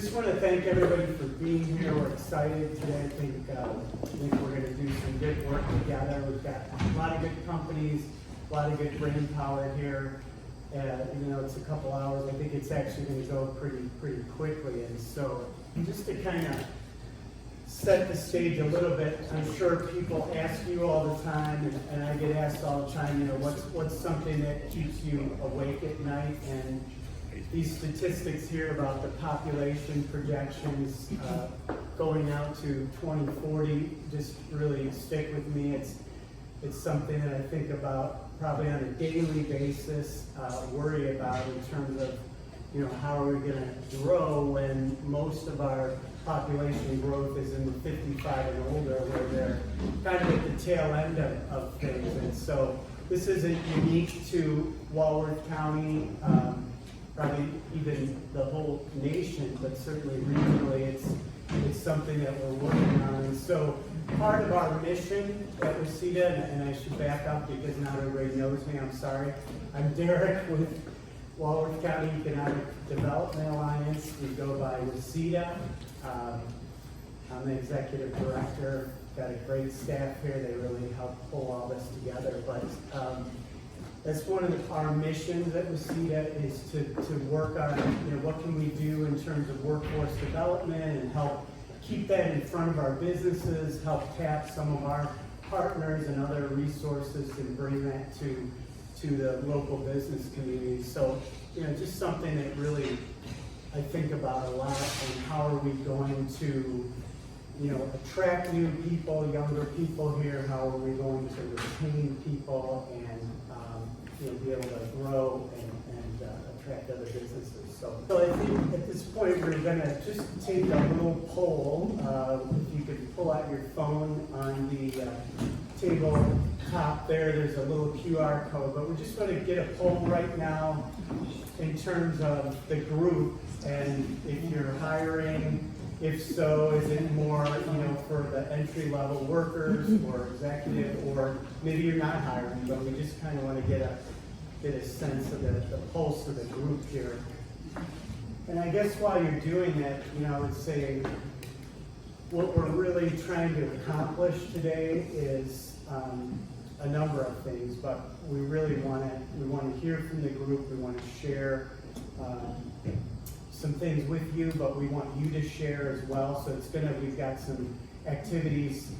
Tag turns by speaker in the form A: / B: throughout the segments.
A: just want to thank everybody for being here. We're excited today. I think we're going to do some good work together. We've got a lot of good companies, a lot of good brain power here. Even though it's a couple hours, I think it's actually going to go pretty quickly. And so just to kind of set the stage a little bit, I'm sure people ask you all the time, and I get asked all the time, you know, what's something that keeps you awake at night? And these statistics here about the population projections going out to 2040 just really stick with me. It's something that I think about probably on a daily basis, worry about in terms of, you know, how are we going to grow when most of our population growth is in the 55 and older, where they're kind of at the tail end of things. And so this isn't unique to Walworth County, probably even the whole nation, but certainly regionally it's something that we're working on. And so part of our mission at WCEDA, and I should back up because not everybody knows me, I'm sorry. I'm Derek with Walworth County Economic Development Alliance. We go by WCEDA. I'm the executive director. Got a great staff here. They really help pull all this together. But that's one of our missions at WCEDA is to work on, you know, what can we do in terms of workforce development and help keep that in front of our businesses, help tap some of our partners and other resources and bring that to the local business community. So, you know, just something that really I think about a lot, and how are we going to, you know, attract new people, younger people here? How are we going to retain people and you know, be able to grow and attract other businesses? So I think at this point we're going to just take a little poll. If you could pull out your phone on the table top there, there's a little QR code, but we're just going to get a poll right now in terms of the group, and if you're hiring, if so, is it more, you know, for the entry-level workers or executive, or maybe you're not hiring, but we just kind of want to get a sense of the pulse of the group here. And I guess while you're doing that, you know, I would say what we're really trying to accomplish today is a number of things, but we really want to hear from the group. We want to share some things with you, but we want you to share as well. So we've got some activities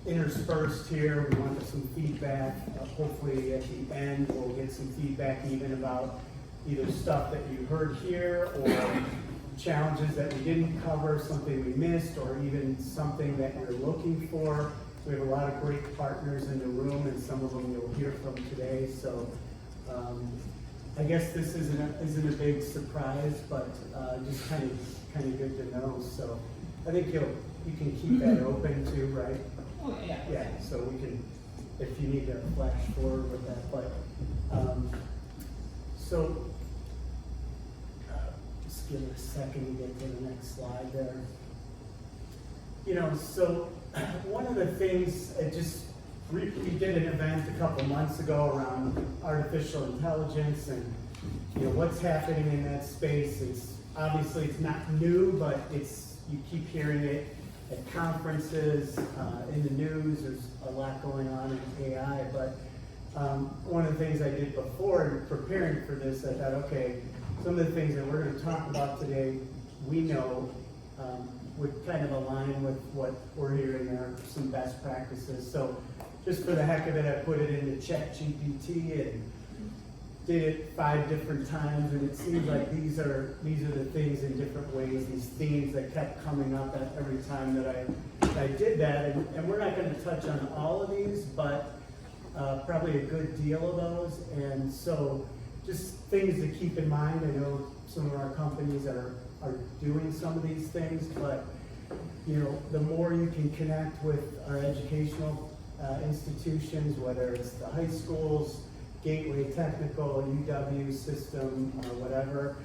A: interspersed here. We want some feedback. Hopefully at the end we'll get some feedback even about either stuff that you heard here or challenges that we didn't cover, something we missed, or even something that we're looking for. We have a lot of great partners in the room, and some of them you'll hear from today. So I guess this isn't a big surprise, but just kind of good to know. So I think you can keep that open too, right?
B: Oh yeah.
A: Yeah. So we can, if you need to flash forward with that, but so just give it a second to get to the next slide there. You know, so one of the things we did an event a couple months ago around artificial intelligence and, you know, what's happening in that space. It's not new, but you keep hearing it at conferences, in the news. There's a lot going on in AI, but one of the things I did before in preparing for this, I thought, okay, some of the things that we're going to talk about today, we know would kind of align with what we're hearing are some best practices. So just for the heck of it, I put it into ChatGPT and did it 5 different times, and it seems like these are the things in different ways, these themes that kept coming up every time that I did that. And we're not going to touch on all of these, but probably a good deal of those. And so just things to keep in mind. I know some of our companies are doing some of these things, but you know, the more you can connect with our educational institutions, whether it's the high schools, Gateway Technical, UW system, whatever,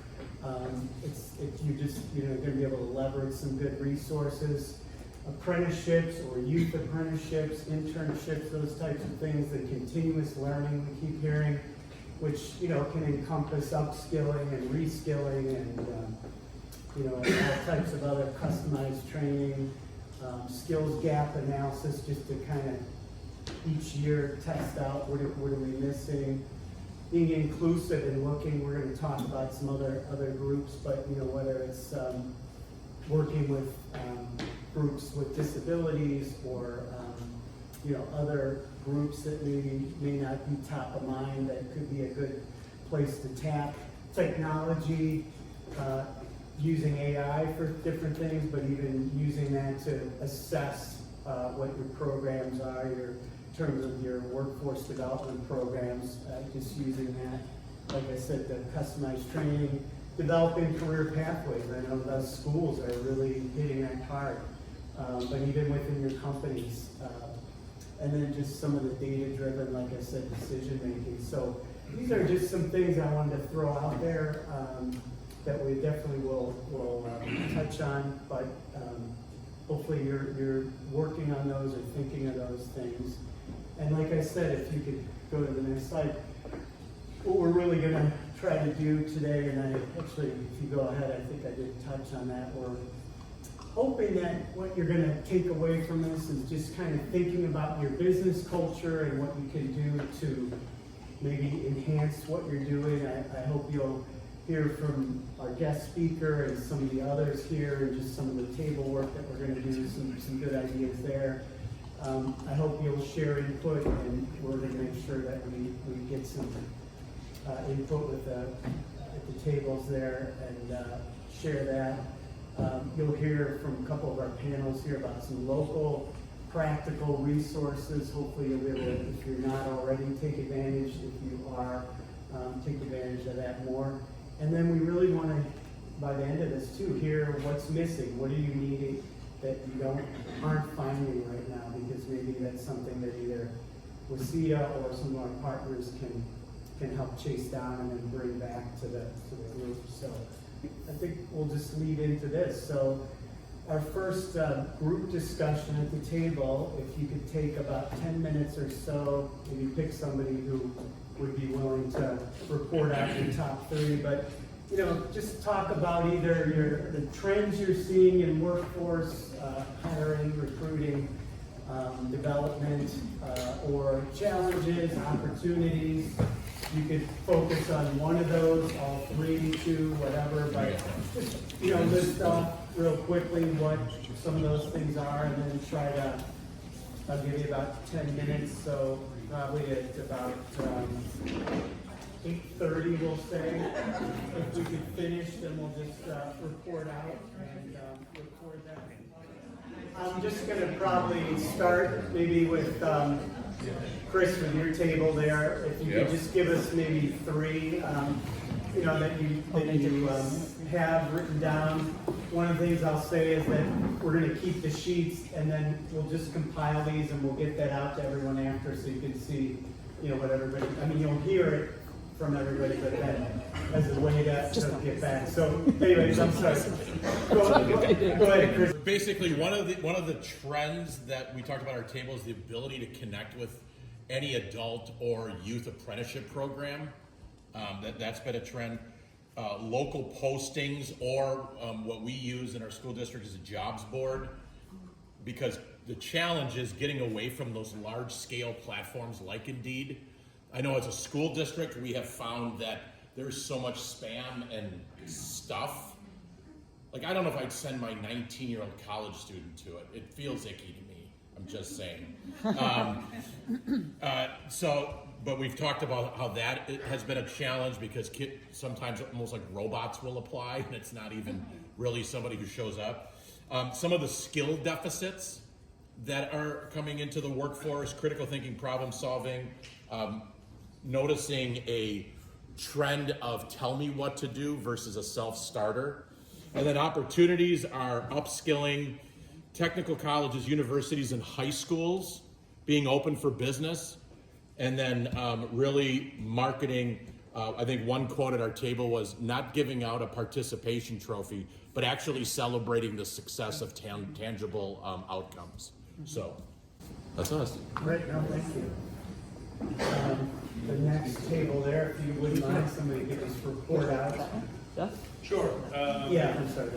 A: you're going to be able to leverage some good resources, apprenticeships or youth apprenticeships, internships, those types of things, the continuous learning we keep hearing, which, you know, can encompass upskilling and reskilling and you know, and all types of other customized training, skills gap analysis, just to kind of each year test out what are we missing. Being inclusive and looking, we're going to talk about some other groups, but you know, whether it's working with groups with disabilities or you know, other groups that may not be top of mind, that could be a good place to tap. Technology, using AI for different things, but even using that to assess what your programs are, in terms of your workforce development programs, just using that. Like I said, the customized training, developing career pathways. I know those schools are really hitting that hard, but even within your companies. And then just some of the data-driven, like I said, decision-making. So these are just some things I wanted to throw out there that we definitely will touch on, but hopefully you're working on those or thinking of those things. And like I said, if you could go to the next slide, what we're really going to try to do today, and if you go ahead, I think I did touch on that, we're hoping that what you're going to take away from this is just kind of thinking about your business culture and what you can do to maybe enhance what you're doing. I hope you'll hear from our guest speaker and some of the others here, and just some of the table work that we're going to do, some good ideas there. I hope you'll share input, and we're going to make sure that we get some input with at the tables there, and share that. You'll hear from a couple of our panels here about some local practical resources. Hopefully you'll be able to, if you're not already, take advantage. If you are, take advantage of that more. And then we really want to, by the end of this too, hear what's missing. What are you needing that you aren't finding right now? Because maybe that's something that either WCEDA or some of our partners can help chase down and then bring back to the group. So I think we'll just lead into this. So our first group discussion at the table, if you could take about 10 minutes or so, maybe pick somebody who would be willing to report out your top 3, but you know, just talk about either the trends you're seeing in workforce, hiring, recruiting, development, or challenges, opportunities. You could focus on one of those, all 3, 2, whatever, but just, you know, list off real quickly what some of those things are, and then try to, I'll give you about 10 minutes, so probably at about 8:30 we'll say. If we could finish, then we'll just report out and record that. I'm just going to probably start maybe with Chris, with your table there. If you could just give us maybe 3, you know, that you have written down. One of the things I'll say is that we're going to keep the sheets, and then we'll just compile these, and we'll get that out to everyone after, so you can see, you know, what everybody. I mean, you'll hear it from everybody, but then as a way to get back. So, anyways, I'm sorry. Go ahead, Chris.
B: Basically, one of the trends that we talked about at our table is the ability to connect with any adult or youth apprenticeship program. That's been a trend. Local postings, or what we use in our school district is a jobs board, because the challenge is getting away from those large scale platforms like Indeed. I know as a school district, we have found that there's so much spam and stuff. Like, I don't know if I'd send my 19-year-old college student to it. It feels icky to me. I'm just saying. But we've talked about how that has been a challenge, because sometimes almost like robots will apply, and it's not even really somebody who shows up. Some of the skill deficits that are coming into the workforce, critical thinking, problem solving, noticing a trend of tell me what to do versus a self-starter. And then opportunities are upskilling, technical colleges, universities, and high schools being open for business. And then really marketing. I think one quote at our table was not giving out a participation trophy, but actually celebrating the success of tangible outcomes. So that's us.
A: Great, no, thank you. The next table there, if you wouldn't mind, somebody give us a report out.
C: Jeff?
D: Sure.
A: Yeah, I'm sorry.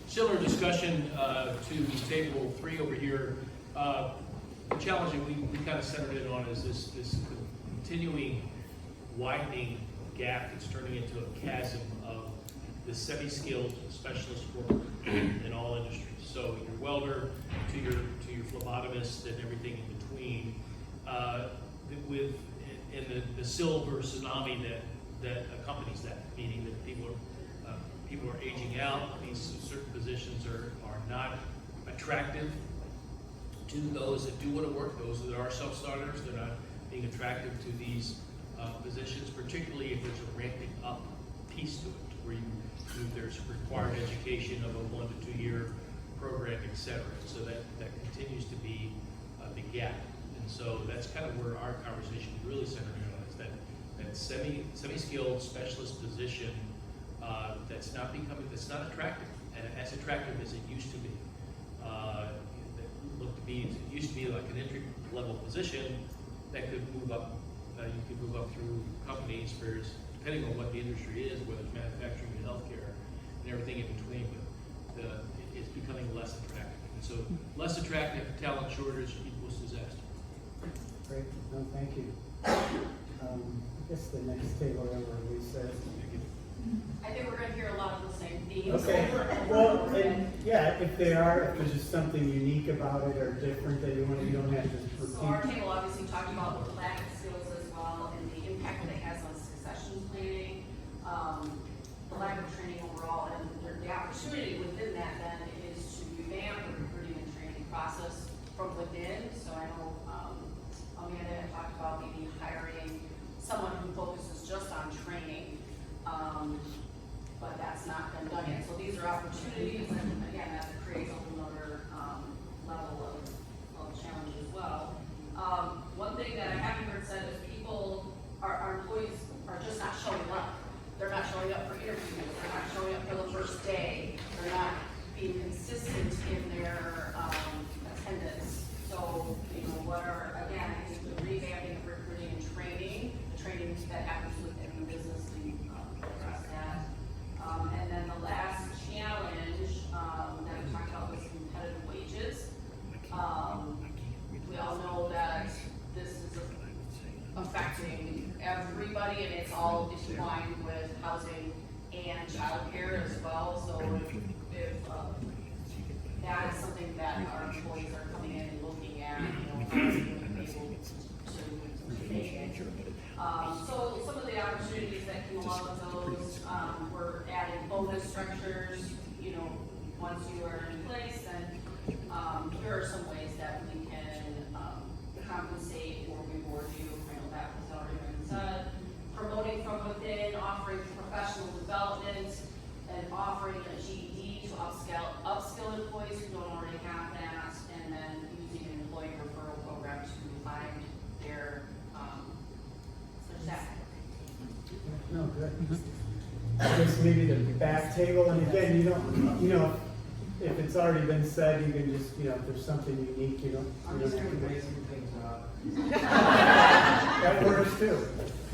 D: Similar discussion to table 3 over here. The challenge that we kind of centered in on is this continuing widening gap that's turning into a chasm of the semi-skilled specialist work in all industries. So your welder to your phlebotomist and everything in between, with the silver tsunami that accompanies that, meaning that people are aging out. These certain positions are not attractive to those that do want to work, those that are self-starters. They're not being attractive to these positions, particularly if there's a ramping up piece to it, where there's required education of a 1 to 2 year program, etc. So that continues to be the gap. And so that's kind of where our conversation really centered on, is that semi-skilled specialist position that's not attractive, and as attractive as it used to be. It used to be like an entry level position that could move up. You could move up through companies, depending on what the industry is, whether it's manufacturing and healthcare and everything in between. But it's becoming less attractive. And so less attractive, talent shortage equals disaster.
A: Great, no, thank you. I guess the next table over, Lisa.
E: I think we're going to hear a lot of the same themes.
A: Okay, well, and yeah, if there's just something unique about it or different that you don't have to repeat.
E: So our table obviously talked about the lack of skills as well, and the impact that it has on succession planning, the lack of training overall, and the opportunity within that then is to revamp the recruiting and training process from within. So I know Amanda had talked about maybe hiring someone who focuses just on training. But that's not been done yet. So these are opportunities, and again, that creates a whole other level of challenge as well. One thing that I haven't heard said is our employees are just not showing up. They're not showing up for interviews. They're not showing up for the first day. They're not being consistent in their attendance. So, again, I think the revamping of recruiting and training, the training that happens within the business, and then the last challenge that we talked about was competitive wages. We all know that this is affecting everybody, and it's all intertwined with housing and childcare as well. So if that is something that our employees are coming in and looking at, how are we able to make it. So some of the opportunities that came along with those, we're adding bonus structures. Once you are in place, then here are some ways that we can compensate or reward you. I know that was already been said. Promoting from within, offering professional development, and offering a GED to upskill employees who don't already have that, and then using an employee referral program to find their staff.
A: No, good. I guess maybe the back table, and again, if it's already been said, you can just, if there's something unique,
F: I'm just going to make some things up.
A: That works too.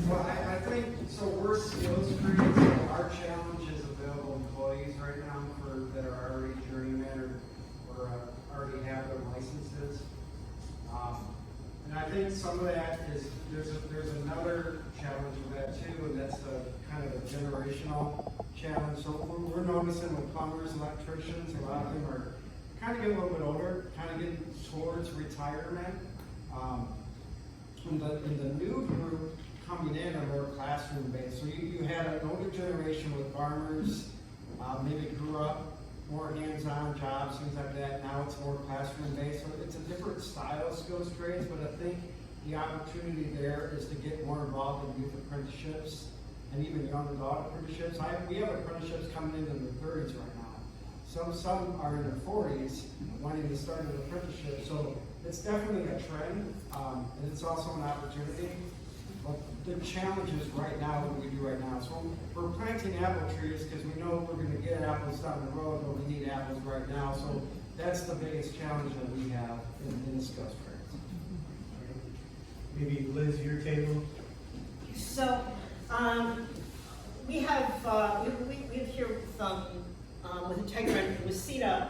F: Well, I think, so we're skills creating, so our challenge is available employees right now that are already journeymen or already have their licenses. And I think some of that is, there's another challenge with that too, and that's kind of a generational challenge. So we're noticing with plumbers, electricians, a lot of them are kind of getting a little bit older, kind of getting towards retirement. And the new group coming in are more classroom based. So you had an older generation with farmers, maybe grew up more hands-on jobs, things like that. Now it's more classroom based. So it's a different style of skills trades, but I think the opportunity there is to get more involved in youth apprenticeships and even young adult apprenticeships. We have apprenticeships coming in their 30s right now. Some are in their 40s wanting to start an apprenticeship. So it's definitely a trend, and it's also an opportunity. But the challenge is right now what we do right now. So we're planting apple trees because we know we're going to get apples down the road, but we need apples right now. So that's the biggest challenge that we have in the skills trades.
A: Maybe Liz, your table.
G: So
C: We have here with Integra and WCEDA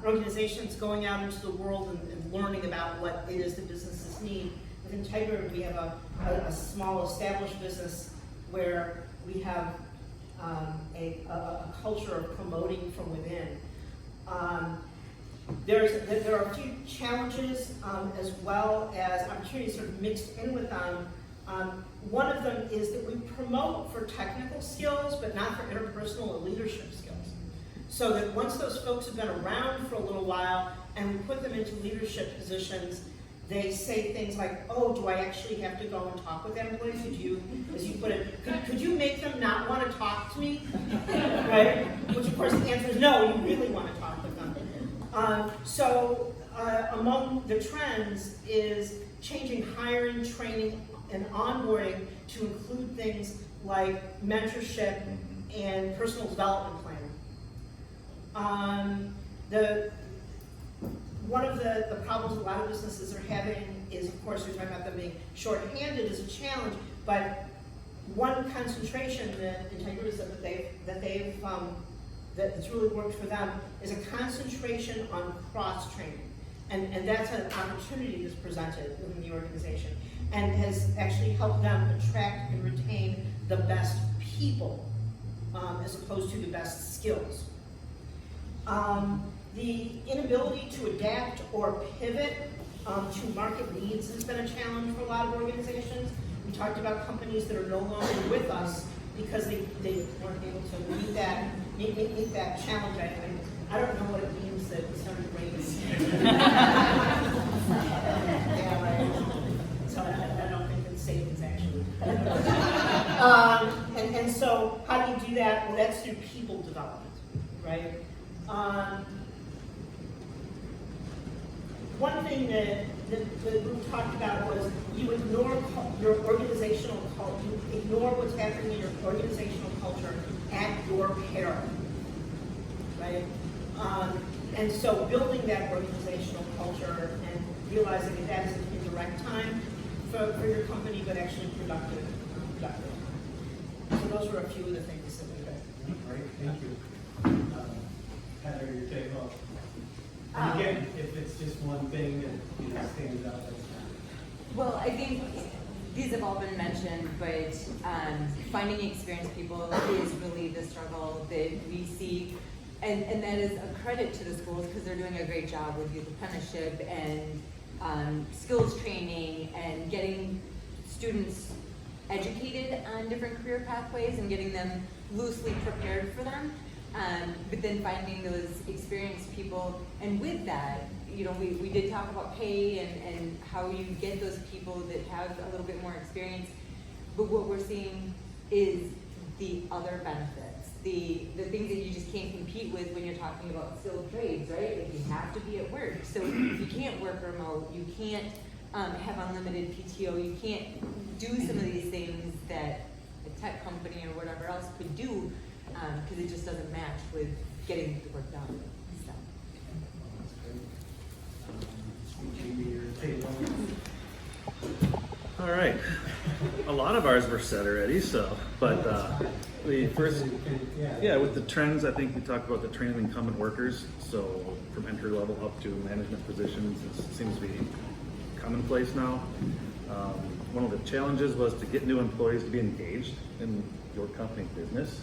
C: organizations going out into the world and learning about what it is that businesses need. With Integra, we have a small established business where we have a culture of promoting from within. There are a few challenges as well as opportunities sort of mixed in with them. One of them is that we promote for technical skills, but not for interpersonal or leadership skills. So that once those folks have been around for a little while and we put them into leadership positions, they say things like, oh, do I actually have to go and talk with that employee? Could you, as you put it, could you make them not want to talk to me? Right? Which of course the answer is no, you really want to talk with them. Among the trends is changing hiring, training, and onboarding to include things like mentorship and personal development planning. One of the problems a lot of businesses are having is, of course, we're talking about them being short-handed is a challenge, but one concentration that Integra said that's really worked for them is a concentration on cross-training. And that's an opportunity that's presented within the organization and has actually helped them attract and retain the best people as opposed to the best skills. The inability to adapt or pivot to market needs has been a challenge for a lot of organizations. We talked about companies that are no longer with us because they weren't able to meet that challenge. I don't know what it means that we started raining. Yeah, right. So I don't think it's savings actually. And so how do you do that? Well, that's through people development, right? One thing that the group talked about was you ignore your organizational culture, you ignore what's happening in your organizational culture at your peril, right? And so building that organizational culture and realizing that that is an indirect time for your company, but actually productive. So those were a few of the things that we did.
A: Great, thank you. Heather, your take off. And again, if it's just one thing that stands out, that's not.
G: Well, I think these have all been mentioned, but finding experienced people is really the struggle that we see. And that is a credit to the schools because they're doing a great job with youth apprenticeship and skills training and getting students educated on different career pathways and getting them loosely prepared for them. But then finding those experienced people, and with that, you know, we did talk about pay and how you get those people that have a little bit more experience. But what we're seeing is the other benefits, the things that you just can't compete with when you're talking about skilled trades, right? Like you have to be at work. So you can't work remote, you can't have unlimited PTO, you can't do some of these things that a tech company or whatever else could do because it just doesn't match with getting the work done. So.
H: All right. A lot of ours were said already, but the first, with the trends, I think we talked about the training incumbent workers. So from entry level up to management positions, it seems to be commonplace now. One of the challenges was to get new employees to be engaged in your company business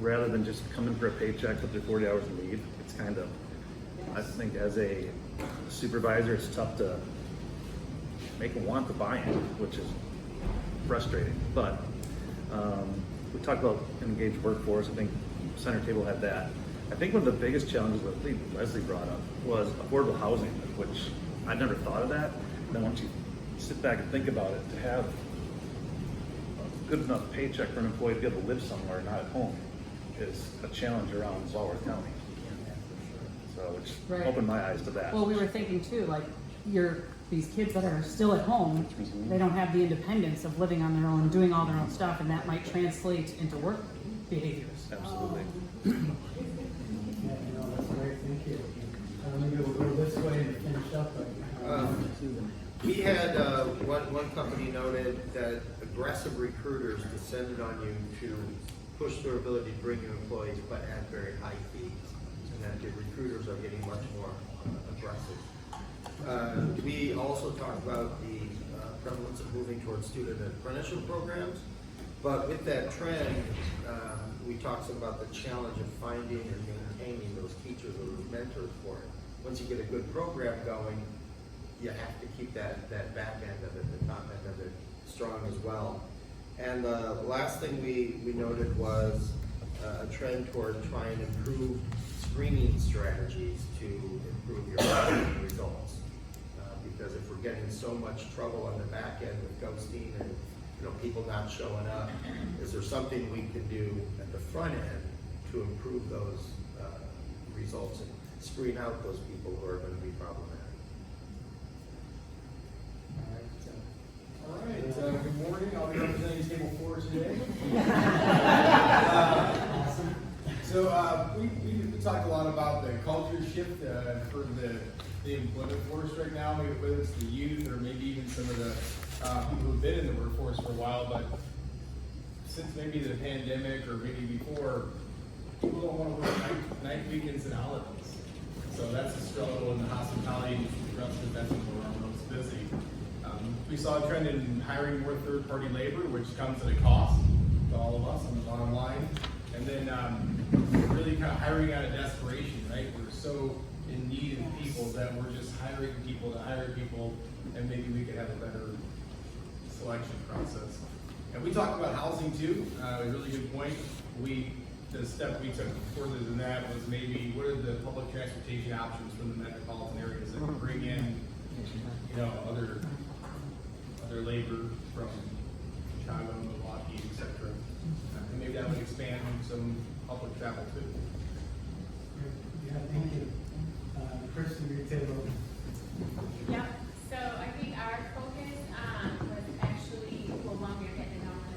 H: rather than just come in for a paycheck with their 40 hours and leave. It's kind of, I think as a supervisor, it's tough to make them want to buy in, which is frustrating. But we talked about an engaged workforce. I think center table had that. I think one of the biggest challenges that Leslie brought up was affordable housing, which I never thought of that. And then once you sit back and think about it, to have a good enough paycheck for an employee to be able to live somewhere, not at home, is a challenge around Walworth County. So which opened my eyes to that.
I: Well, we were thinking too, like these kids that are still at home, they don't have the independence of living on their own, doing all their own stuff, and that might translate into work behaviors.
H: Absolutely.
A: That's great, thank you. Maybe we'll go this way and finish up.
J: We had one company noted that a aggressive recruiters descended on you to push their ability to bring you employees, but at very high fees, and that the recruiters are getting much more aggressive. We also talked about the prevalence of moving towards student apprenticeship programs, but with that trend, we talked some about the challenge of finding and maintaining those teachers or those mentors for it. Once you get a good program going, you have to keep that back end of it, the top end of it, strong as well. And the last thing we noted was a trend toward trying to improve screening strategies to improve your results. Because if we're getting so much trouble on the back end with ghosting and people not showing up, is there something we can do at the front end to improve those results and screen out those people who are going to be problematic?
K: All right, good morning. I'll be representing Table 4 today. Awesome. So we talked a lot about the culture shift for the employment force right now, whether it's the youth or maybe even some of the people who've been in the workforce for a while, but since maybe the pandemic or maybe before, people don't want to work night weekends and holidays. So that's a struggle in the hospitality industry, restaurant, that's when we're most busy. We saw a trend in hiring more third-party labor, which comes at a cost to all of us on the bottom line. And then really kind of hiring out of desperation, right? We're so in need of people that we're just hiring people to hire people, and maybe we could have a better selection process. And we talked about housing too, a really good point. The step we took further than that was maybe what are the public transportation options from the metropolitan areas that can bring in, other labor from Chicago, Milwaukee, etc. And maybe that would expand some public travel too.
A: Yeah, thank you. Kristen, your table.
L: Yep. So I think our focus was actually, well, one, we were getting to know one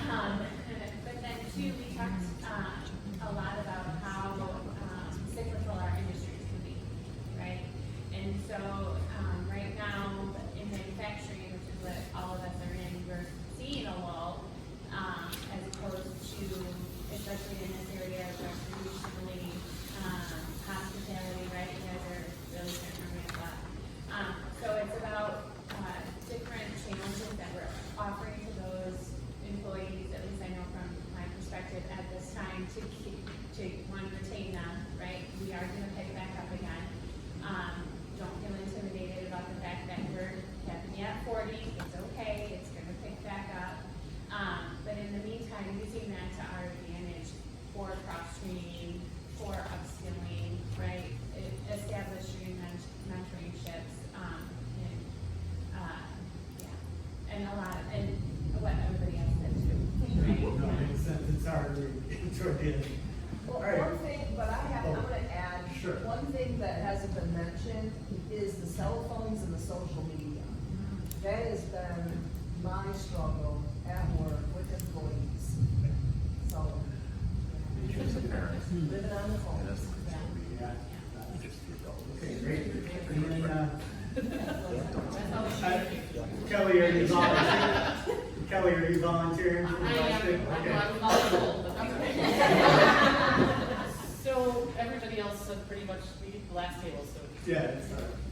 L: another. But then two, we talked a lot about how cyclical our industries can be, right? And so right now in manufacturing, which is what all of us are in, we're seeing a lull as opposed to, especially in this area of recreationally, hospitality, right? You guys are really starting to make a lot. So it's about different challenges that we're offering to those employees, at least I know from my perspective at this time, to want to retain them, right? We are going to pick back up again. Don't feel intimidated about the fact that we're capping at 40. It's okay. It's going to pick back up. But in the meantime, using that to our advantage for cross-training, for upskilling, right? Establishing mentorships, and a lot, and what everybody else said too, right?
A: No, makes sense. It's hard to toward the end.
M: Well,
A: All right.
M: one thing, but I'm gonna add,
A: Sure.
M: one thing that hasn't been mentioned is the cell phones and the social media. That has been my struggle at work with employees. So, living on the phone.
A: Yeah. Okay, great. And then, Kelly, are you volunteering? Kelly, are you volunteering? For the
N: So everybody else said pretty much we did the last table, so.
A: Yeah.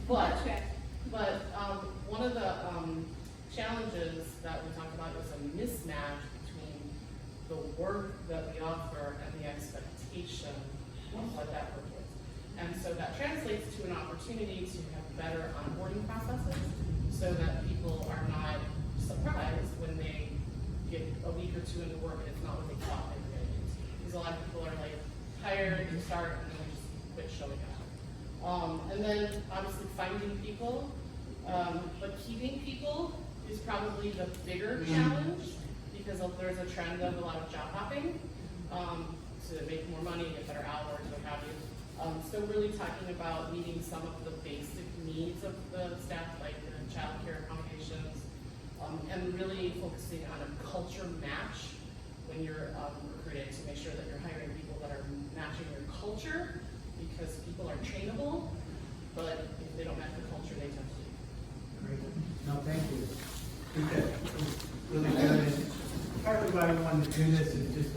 N: But one of the challenges that we talked about was a mismatch between the work that we offer and the expectation of what that work is. And so that translates to an opportunity to have better onboarding processes so that people are not surprised when they get a week or two into work and it's not what they thought they were going to do. Because a lot of people are like hired, you start, and then they just quit showing up. And then obviously finding people, but keeping people is probably the bigger challenge because there's a trend of a lot of job hopping to make more money, get better hours, what have you. So really talking about meeting some of the basic needs of the staff, like child care accommodations, and really focusing on a culture match when you're recruited to make sure that you're hiring people that are matching your culture, because people are trainable, but if they don't match the culture, they tend to leave.
A: Great. No, thank you. Okay. really good. And partly why we wanted to do this is just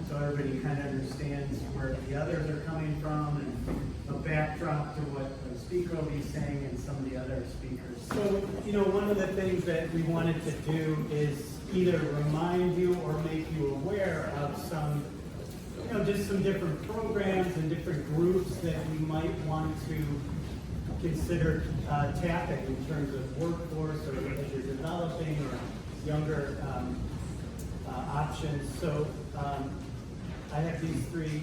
A: so everybody kind of understands where the others are coming from and a backdrop to what the speaker will be saying and some of the other speakers. So, you know, one of the things that we wanted to do is either remind you or make you aware of some, you know, just some different programs and different groups that you might want to consider tapping in terms of workforce or as you're developing or younger options. So I have these three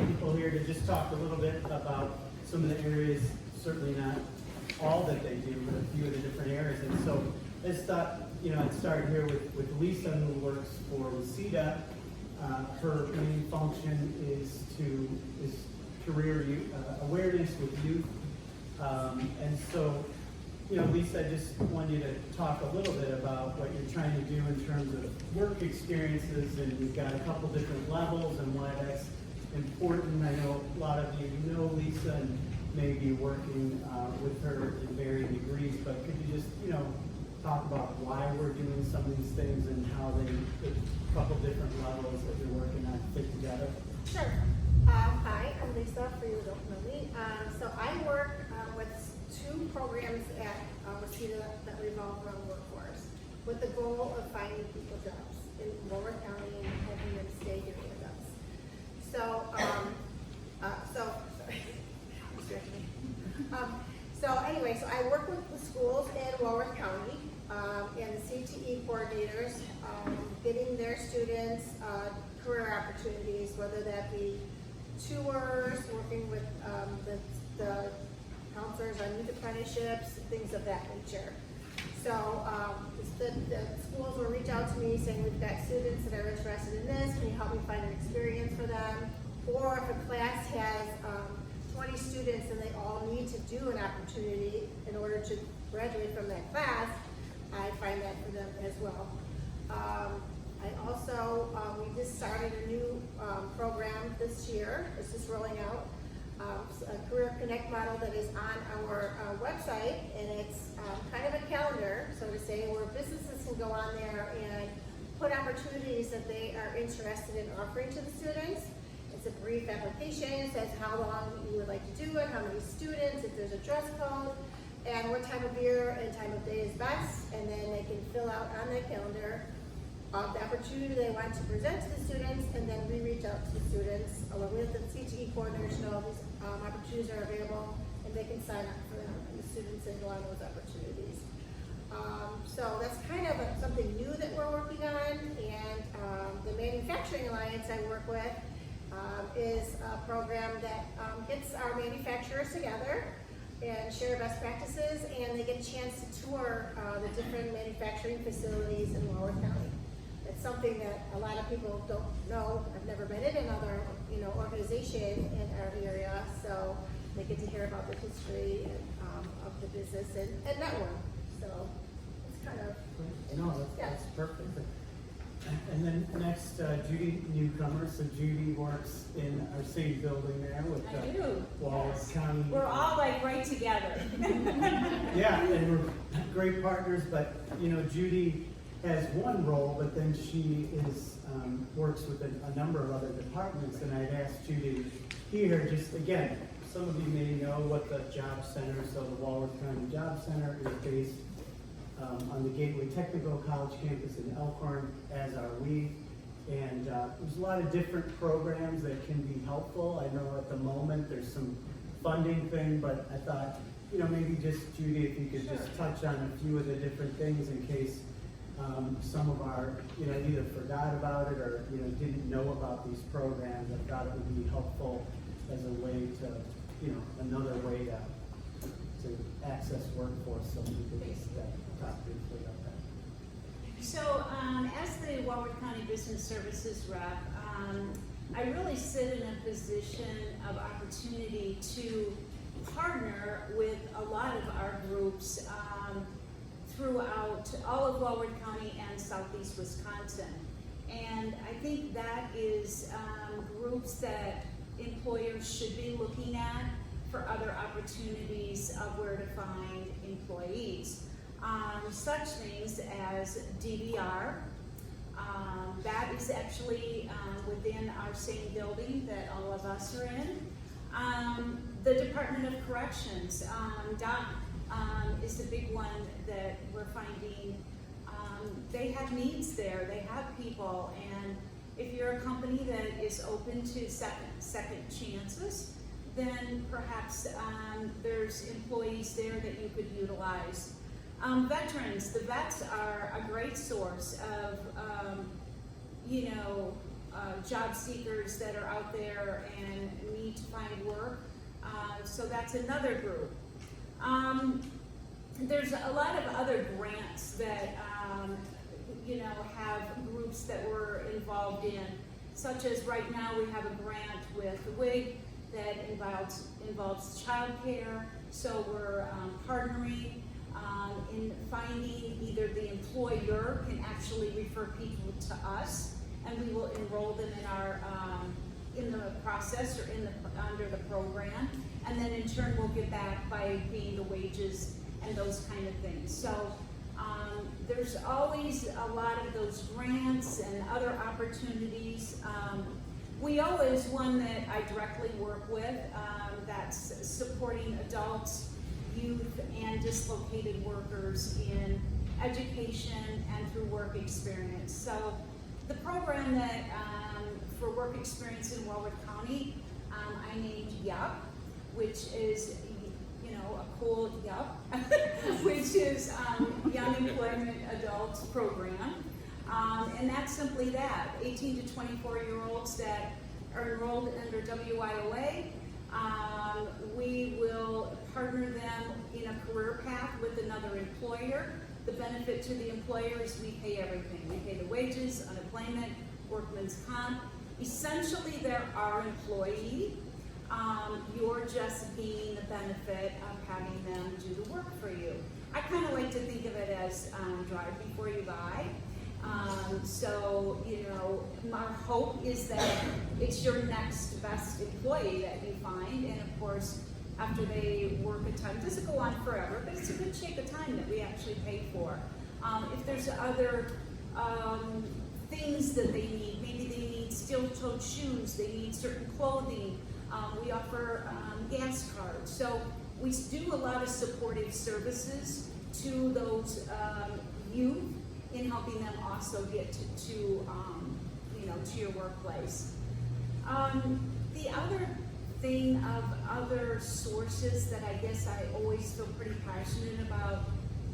A: people here to just talk a little bit about some of the areas, certainly not all that they do, but a few of the different areas. And so I just thought, you know, I'd start here with Lisa, who works for WCEDA. Her main function is career awareness with youth. And so, you know, Lisa, I just want you to talk a little bit about what you're trying to do in terms of work experiences, and you've got a couple different levels and why that's important. I know a lot of you know Lisa and may be working with her in varying degrees, but could you just, you know, talk about why we're doing some of these things and how they, a couple different levels that you're working on fit together?
O: Sure. Hi, I'm Lisa, for you who don't know me. So I work with two programs at WCEDA that revolve around workforce, with the goal of finding people jobs in Lower County and helping them stay doing the jobs. So, so anyway, so I work with the schools in Lower County and the CTE coordinators, getting their students career opportunities, whether that be tours, working with the counselors on youth apprenticeships, things of that nature. So the schools will reach out to me saying, we've got students that are interested in this, can you help me find an experience for them? Or if a class has 20 students and they all need to do an opportunity in order to graduate from that class, I find that for them as well. I also, we just started a new program this year. It's just rolling out a Career Connect model that is on our website, and it's kind of a calendar, so to say, where businesses can go on there and put opportunities that they are interested in offering to the students. It's a brief application. It says how long you would like to do it, how many students, if there's a dress code, and what time of year and time of day is best, and then they can fill out on that calendar the opportunity they want to present to the students, and then we reach out to the students along with the CTE coordinators to know these opportunities are available, and they can sign up for them, and the students can go on those opportunities. So that's kind of something new that we're working on, and the Manufacturing Alliance I work with is a program that gets our manufacturers together and share best practices, and they get a chance to tour the different manufacturing facilities in Lower County. It's something that a lot of people don't know. I've never been in another, organization in our area, so they get to hear about the history and, of the business and network. So it's kind of
A: No, that's perfect. And then next, Judy Newcomer. So Judy works in our same building there with Wallace County.
P: We're all like right together.
A: Yeah, and we're great partners, but Judy has one role, but then she works with a number of other departments, and I'd asked Judy here, just again, some of you may know what the Job Center, so the Wallace County Job Center is based on the Gateway Technical College campus in Elkhorn, as are we. And there's a lot of different programs that can be helpful. I know at the moment there's some funding thing, but I thought, maybe just Judy, if you could just touch on a few of the different things in case some of our, either forgot about it or, didn't know about these programs. I thought it would be helpful as a way to, another way to access workforce. So we could just talk briefly about that.
P: So, as the Warwick County Business Services rep, I really sit in a position of opportunity to partner with a lot of our groups throughout all of Warwick County and Southeast Wisconsin. And I think that is groups that employers should be looking at for other opportunities of where to find employees. such things as DVR. That is actually within our same building that all of us are in. The Department of Corrections, DOC, is the big one that we're finding. They have needs there, they have people, and if you're a company that is open to second chances, then perhaps there's employees there that you could utilize. Veterans, the vets are a great source of, job seekers that are out there and need to find work. So that's another group. There's a lot of other grants that, have groups that we're involved in, such as right now we have a grant with the WIG that involves childcare. So we're partnering in finding either the employer can actually refer people to us, and we will enroll them in our in the process or under the program, and then in turn we'll get back by paying the wages and those kind of things. So there's always a lot of those grants and other opportunities. WIO is one that I directly work with, that's supporting adults, youth, and dislocated workers in education and through work experience. So the program that for work experience in Warwick County, I named YUP, which is a cool YUP, which is Young Employment Adults Program. And that's simply that, 18 to 24-year-olds that are enrolled under WIOA. We will partner them in a career path with another employer. The benefit to the employer is we pay everything. We pay the wages, unemployment, workman's comp. Essentially, they're our employee. You're just being the benefit of having them do the work for you. I kind of like to think of it as drive before you buy. Our hope is that it's your next best employee that you find, and of course, after they work a time, it doesn't go on forever, but it's a good chunk of time that we actually pay for. If there's other things that they need, maybe they need steel-toed shoes, they need certain clothing, we offer gas cards. So we do a lot of supportive services to those youth in helping them also get to your workplace. The other thing of other sources that I guess I always feel pretty passionate about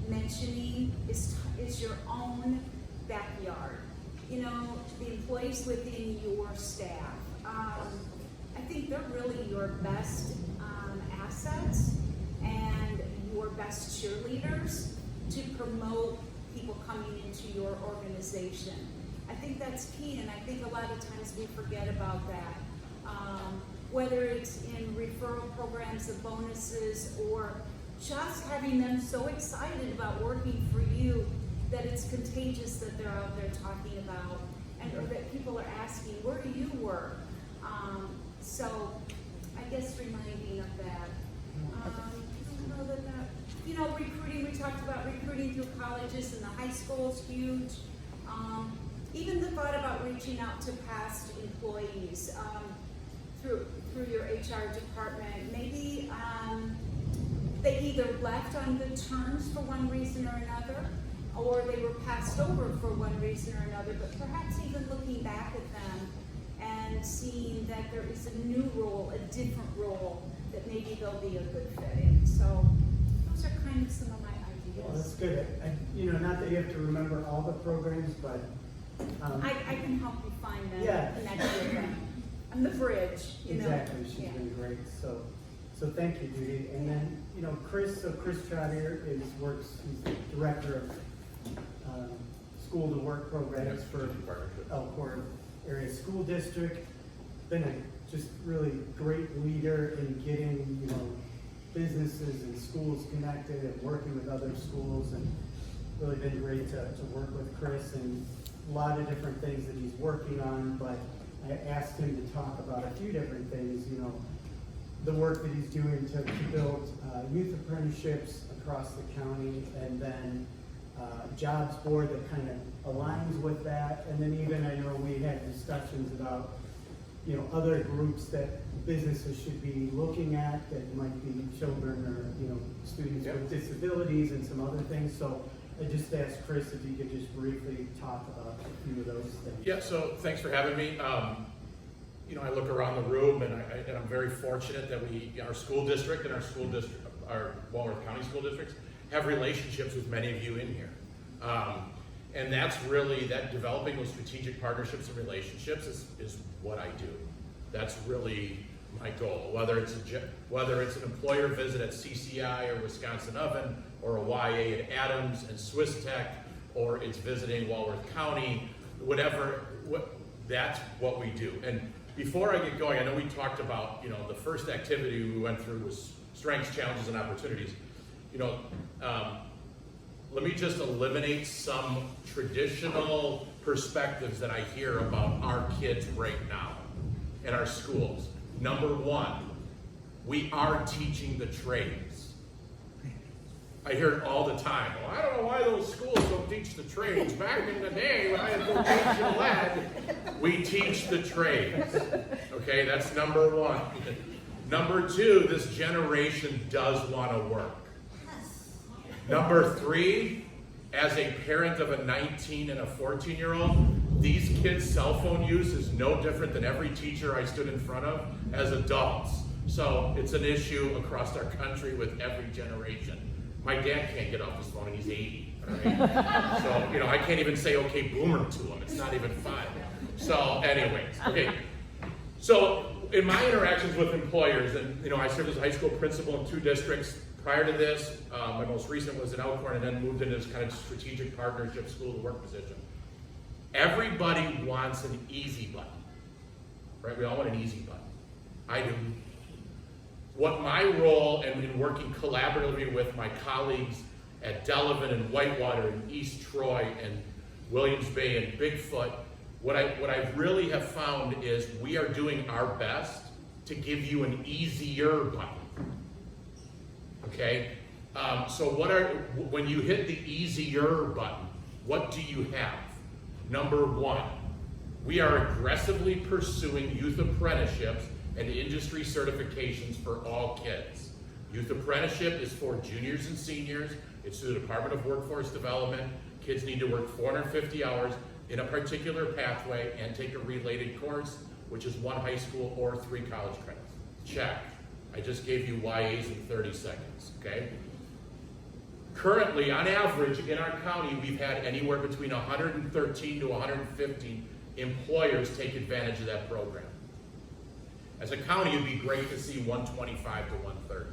P: mentioning is your own backyard. The employees within your staff. I think they're really your best assets and your best cheerleaders to promote people coming into your organization. I think that's key, and I think a lot of times we forget about that. Whether it's in referral programs of bonuses or just having them so excited about working for you that it's contagious that they're out there talking about, and that people are asking, where do you work? So I guess reminding of that. Recruiting, we talked about recruiting through colleges and the high school is huge. Even the thought about reaching out to past employees through your HR department. Maybe they either left on good terms for one reason or another, or they were passed over for one reason or another, but perhaps even looking back at them and seeing that there is a new role, a different role, that maybe they'll be a good fit in. So those are kind of some of my ideas.
A: Well, that's good. Not that you have to remember all the programs, but
P: I can help you find them,
A: yeah.
P: connect with them. I'm the bridge,
A: Exactly, she's been great. So thank you, Judy. And then, Chris Trottier he's the director of school to work programs for Elkhorn Area School District. Been a just really great leader in getting, businesses and schools connected and working with other schools, and really been great to work with Chris, and a lot of different things that he's working on. But I asked him to talk about a few different things, the work that he's doing to build youth apprenticeships across the county, and then jobs board that kind of aligns with that. And then even I know we had discussions about, you know, other groups that businesses should be looking at that might be children or, you know, students with disabilities and some other things. So I just asked Chris if you could just briefly talk about a few of those things.
B: Yeah, so thanks for having me. You know, I look around the room and I'm very fortunate that our school district and our Walworth County school districts have relationships with many of you in here. And that's really, that developing those strategic partnerships and relationships is what I do. That's really my goal. Whether it's an employer visit at CCI or Wisconsin Oven, or a YA at Adams and Swiss Tech, or it's visiting Walworth County, whatever, that's what we do. And before I get going, I know we talked about, you know, the first activity we went through was strengths, challenges, and opportunities. You know, let me just eliminate some traditional perspectives that I hear about our kids right now in our schools. Number one, we are teaching the trades. I hear it all the time. Well, I don't know why those schools don't teach the trades. Back in the day when I had vocational ed, we teach the trades. Okay, that's number one. Number two, this generation does want to work. Number three, as a parent of a 19 and a 14-year-old, these kids' cell phone use is no different than every teacher I stood in front of as adults. So it's an issue across our country with every generation. My dad can't get off his phone and he's 80, all right? So, you know, I can't even say okay boomer to him. It's not even fun. So anyways, okay. So in my interactions with employers, and you know, I served as a high school principal in 2 districts. Prior to this, my most recent was in Elkhorn, and then moved into this kind of strategic partnership school to work position. Everybody wants an easy button, right? We all want an easy button. I do. What my role in working collaboratively with my colleagues at Delavan and Whitewater and East Troy and Williams Bay and Bigfoot, what I really have found is we are doing our best to give you an easier button. Okay, so when you hit the easier button, what do you have? Number one, we are aggressively pursuing youth apprenticeships and industry certifications for all kids. Youth apprenticeship is for juniors and seniors. It's through the Department of Workforce Development. Kids need to work 450 hours in a particular pathway and take a related course, which is 1 high school or 3 college credits. Check. I just gave you YAs in 30 seconds, okay? Currently, on average, in our county, we've had anywhere between 113 to 115 employers take advantage of that program. As a county, it'd be great to see 125 to 130.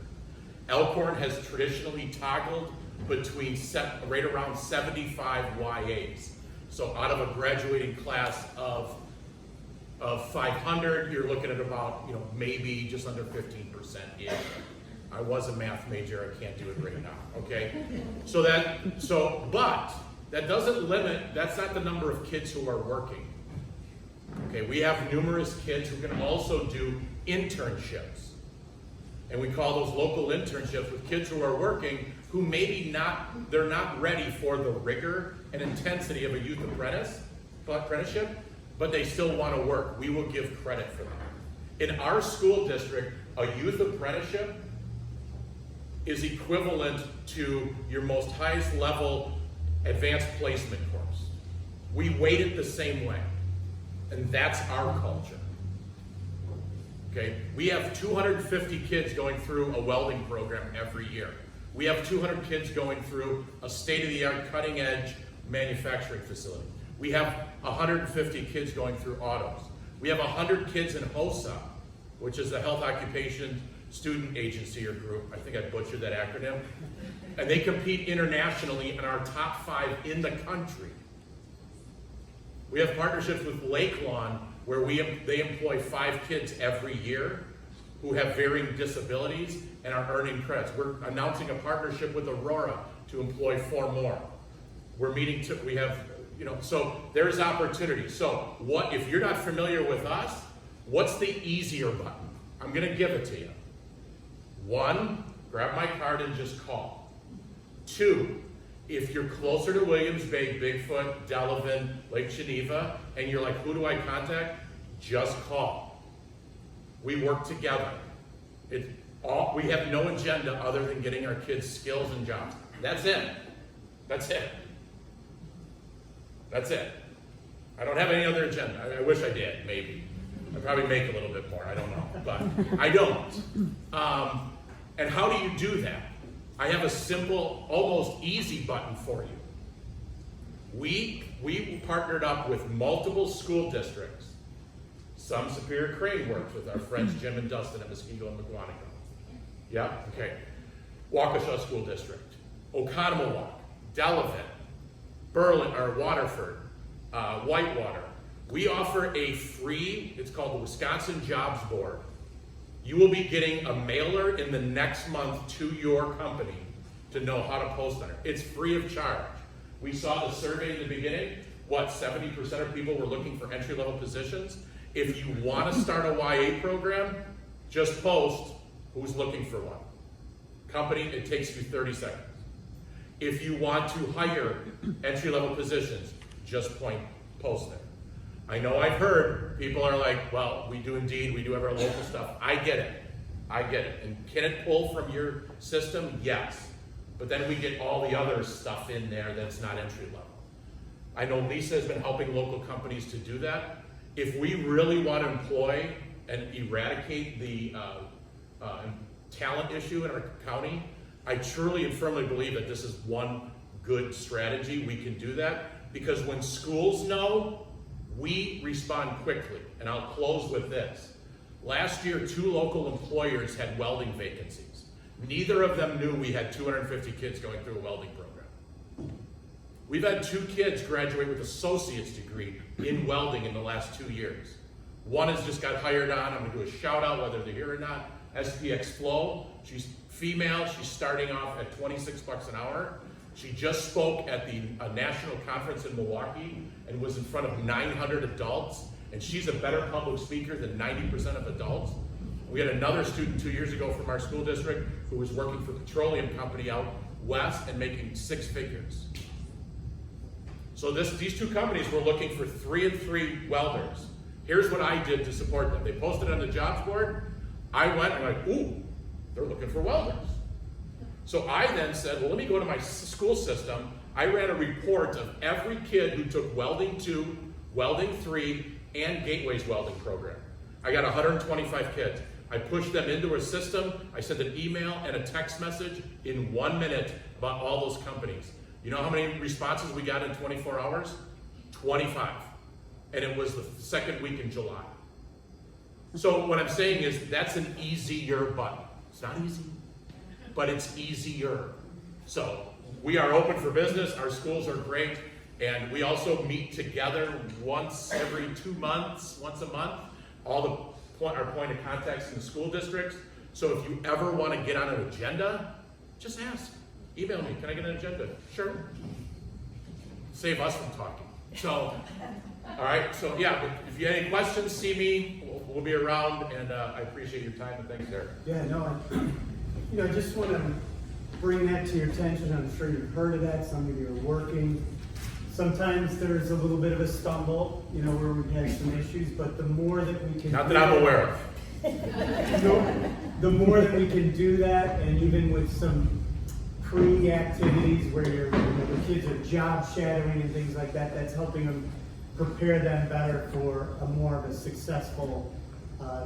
B: Elkhorn has traditionally toggled between right around 75 YAs. So out of a graduating class of 500, you're looking at about, you know, maybe just under 15%-ish. I was a math major, I can't do it right now, okay? But that doesn't limit, that's not the number of kids who are working. Okay, we have numerous kids who can also do internships. And we call those local internships with kids who are working who maybe they're not ready for the rigor and intensity of a youth apprenticeship, but they still want to work. We will give credit for that. In our school district, a youth apprenticeship is equivalent to your most highest level advanced placement course. We weight it the same way, and that's our culture. Okay, we have 250 kids going through a welding program every year. We have 200 kids going through a state-of-the-art, cutting-edge manufacturing facility. We have 150 kids going through autos. We have 100 kids in HOSA, which is the Health Occupation Student Agency or group. I think I butchered that acronym. And they compete internationally in our top 5 in the country. We have partnerships with Lake Lawn where they employ 5 kids every year who have varying disabilities and are earning credits. We're announcing a partnership with Aurora to employ 4 more. We're meeting we have, you know, so there's opportunity. So what, if you're not familiar with us, what's the easier button? I'm gonna give it to you. 1, grab my card and just call. 2, if you're closer to Williams Bay, Bigfoot, Delavan, Lake Geneva, and you're like, who do I contact? Just call. We work together. We have no agenda other than getting our kids skills and jobs. That's it. That's it. That's it. I don't have any other agenda. I wish I did, maybe. I'd probably make a little bit more, I don't know, but I don't. And how do you do that? I have a simple, almost easy button for you. We partnered up with multiple school districts. Some Superior Crane works with our friends Jim and Dustin at Muskego and McGuanago. Yeah, okay. Waukesha School District, Oconomowoc, Delavan, Berlin, or Waterford, Whitewater. We offer a free, it's called the Wisconsin Jobs Board. You will be getting a mailer in the next month to your company to know how to post on it. It's free of charge. We saw the survey in the beginning, 70% of people were looking for entry-level positions. If you want to start a YA program, just post who's looking for one. Company, it takes you 30 seconds. If you want to hire entry-level positions, just post it. I know I've heard people are like, well, we do Indeed, we do have our local stuff. I get it. And can it pull from your system? Yes. But then we get all the other stuff in there that's not entry level. I know Lisa has been helping local companies to do that. If we really want to employ and eradicate the talent issue in our county, I truly and firmly believe that this is one good strategy. We can do that because when schools know, we respond quickly. And I'll close with this. Last year, 2 local employers had welding vacancies. Neither of them knew we had 250 kids going through a welding program. We've had 2 kids graduate with associate's degree in welding in the last 2 years. One has just got hired on. I'm going to do a shout out whether they're here or not. SPX Flow. She's female. She's starting off at $26 an hour. She just spoke at the national conference in Milwaukee and was in front of 900 adults. And she's a better public speaker than 90% of adults. We had another student 2 years ago from our school district who was working for a petroleum company out west and making 6 figures. So these 2 companies were looking for 3 and 3 welders. Here's what I did to support them. They posted on the jobs board. I went and I'm like, ooh, they're looking for welders. So I then said, well, let me go to my school system. I ran a report of every kid who took Welding 2, Welding 3, and Gateway's welding program. I got 125 kids. I pushed them into a system. I sent an email and a text message in 1 minute about all those companies. You know how many responses we got in 24 hours? 25. And it was the second week in July. So what I'm saying is that's an easier button. It's not easy, but it's easier. So we are open for business. Our schools are great. And we also meet together once every 2 months, once a month, our point of contacts in the school districts. So if you ever want to get on an agenda, just ask. Email me, can I get an agenda? Sure. Save us from talking. So, all right, so yeah, but if you have any questions, see me. We'll be around, and I appreciate your time, and thanks, Derek.
A: Yeah, no, I just want to bring that to your attention. I'm sure you've heard of that. Some of you are working. Sometimes there's a little bit of a stumble, where we have some issues, but the more that we can
B: Not that I'm aware of.
A: The more that we can do that, and even with some pre-activities where the kids are job shadowing and things like that, that's helping them prepare them better for a more of a successful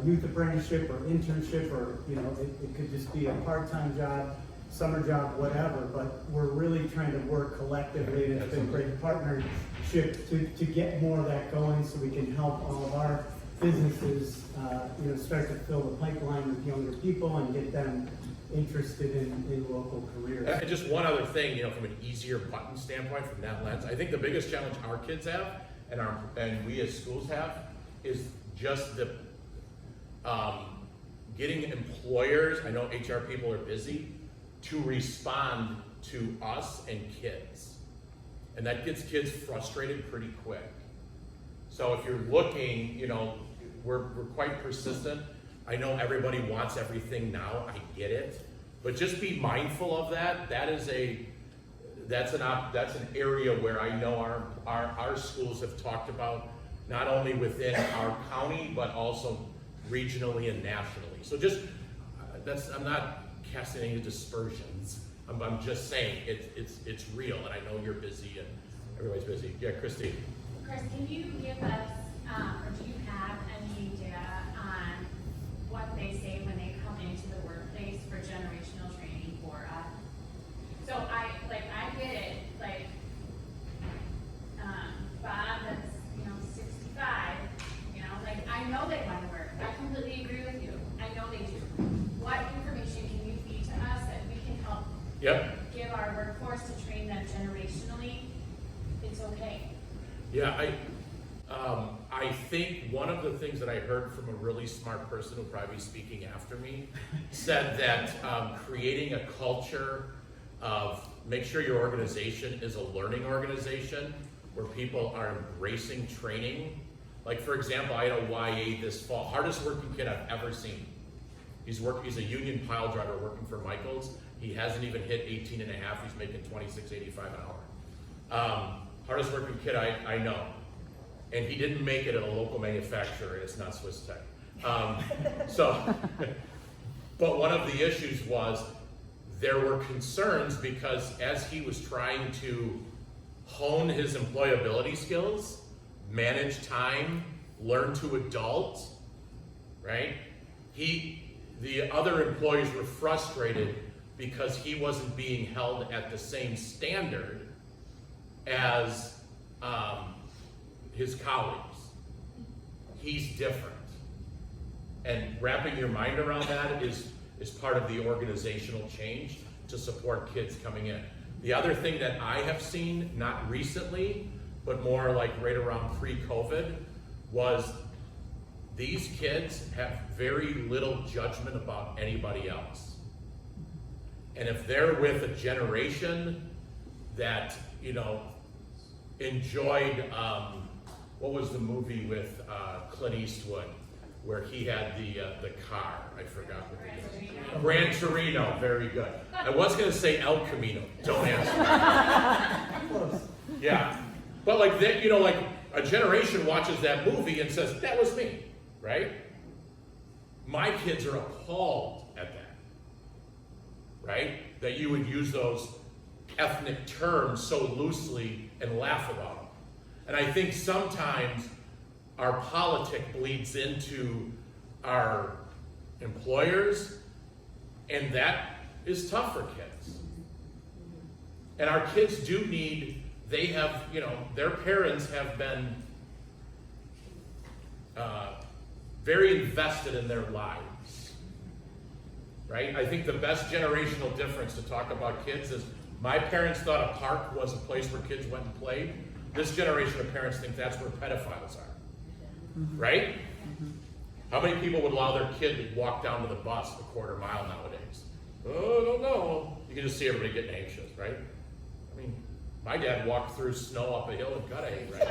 A: youth apprenticeship or internship, or it could just be a part-time job, summer job, whatever, but we're really trying to work collectively, and it's been a great partnership to get more of that going so we can help all of our businesses start to fill the pipeline with younger people and get them interested in local careers.
B: And just one other thing, from an easier button standpoint, from that lens, I think the biggest challenge our kids have and we as schools have is just the getting employers, I know HR people are busy, to respond to us and kids. And that gets kids frustrated pretty quick. So if you're looking, we're quite persistent. I know everybody wants everything now, I get it, but just be mindful of that. That's an area where I know our schools have talked about, not only within our county, but also regionally and nationally. So just, I'm not casting any dispersions. I'm just saying it's real, and I know you're busy and everybody's busy. Yeah, Christy.
L: Chris, can you give us, or do you have any data on what they say when they come into the workplace for generational training for us? So I get it, like, Bob, that's, 65, like, I know they want to work. I completely agree with you. I know they do. What information can you feed to us that we can help give our workforce to train them generationally? It's okay.
B: Yeah, I think one of the things that I heard from a really smart person who'll probably be speaking after me said that creating a culture of make sure your organization is a learning organization where people are embracing training. Like, for example, I had a YA this fall, hardest working kid I've ever seen. He's a union pile driver working for Michael's. He hasn't even hit 18 and a half. He's making $26.85 an hour. Hardest working kid I know. And he didn't make it at a local manufacturer, and it's not Swiss Tech. But one of the issues was there were concerns because as he was trying to hone his employability skills, manage time, learn to adult, right? The other employees were frustrated because he wasn't being held at the same standard as his colleagues. He's different. And wrapping your mind around that is part of the organizational change to support kids coming in. The other thing that I have seen, not recently, but more like right around pre-COVID, was these kids have very little judgment about anybody else. And if they're with a generation that, enjoyed, what was the movie with Clint Eastwood, where he had the car? I forgot what it is. Gran Torino, very good. I was going to say El Camino. Don't answer. Yeah, but like that, like a generation watches that movie and says, "That was me," right? My kids are appalled at that, right? That you would use those ethnic terms so loosely and laugh about them. And I think sometimes our politic bleeds into our employers, and that is tough for kids. And our kids do need, they have, their parents have been very invested in their lives, right? I think the best generational difference to talk about kids is my parents thought a park was a place where kids went and played. This generation of parents think that's where pedophiles are, right? How many people would allow their kid to walk down to the bus a quarter mile nowadays? Oh, I don't know. You can just see everybody getting anxious, right? I mean, my dad walked through snow up a hill and got a right?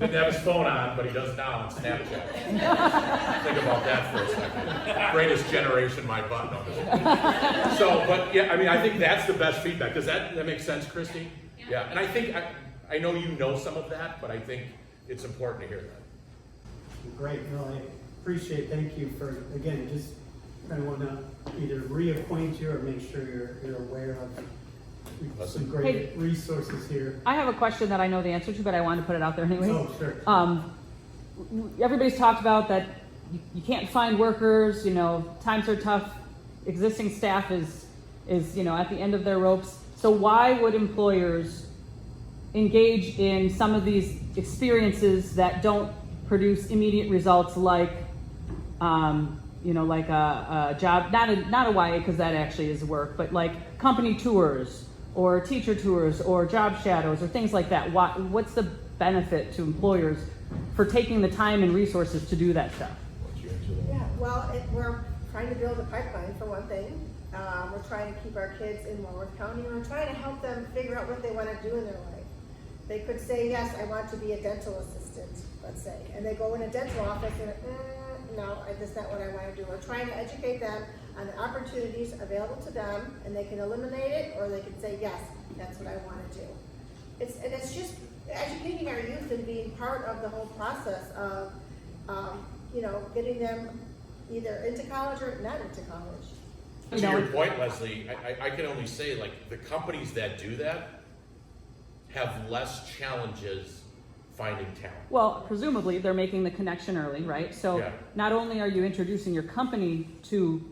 B: Didn't have his phone on, but he does now on Snapchat. Think about that for a second. Greatest generation, my butt. No, so, but yeah, I mean, I think that's the best feedback. Does that make sense, Christy? Yeah, and I think, I know you know some of that, but I think it's important to hear that.
A: Great, no, I appreciate, thank you for, again, just kind of want to either reacquaint you or make sure you're aware of some great resources here.
I: I have a question that I know the answer to, but I wanted to put it out there anyway.
A: Oh, sure.
I: Everybody's talked about that you can't find workers, times are tough, existing staff is at the end of their ropes. So why would employers engage in some of these experiences that don't produce immediate results like like a job, not a YA because that actually is work, but like company tours or teacher tours or job shadows or things like that. What's the benefit to employers for taking the time and resources to do that stuff?
O: Yeah, well, we're trying to build a pipeline for one thing. We're trying to keep our kids in Walworth County. We're trying to help them figure out what they want to do in their life. They could say, yes, I want to be a dental assistant, let's say, and they go in a dental office and, no, that's not what I want to do. We're trying to educate them on the opportunities available to them, and they can eliminate it, or they can say, yes, that's what I want to do. It's just educating our youth and being part of the whole process of, getting them either into college or not into college.
B: To your point, Leslie, I can only say, like, the companies that do that have less challenges finding talent.
I: Well, presumably they're making the connection early, right? So
B: Yeah.
I: not only are you introducing your company to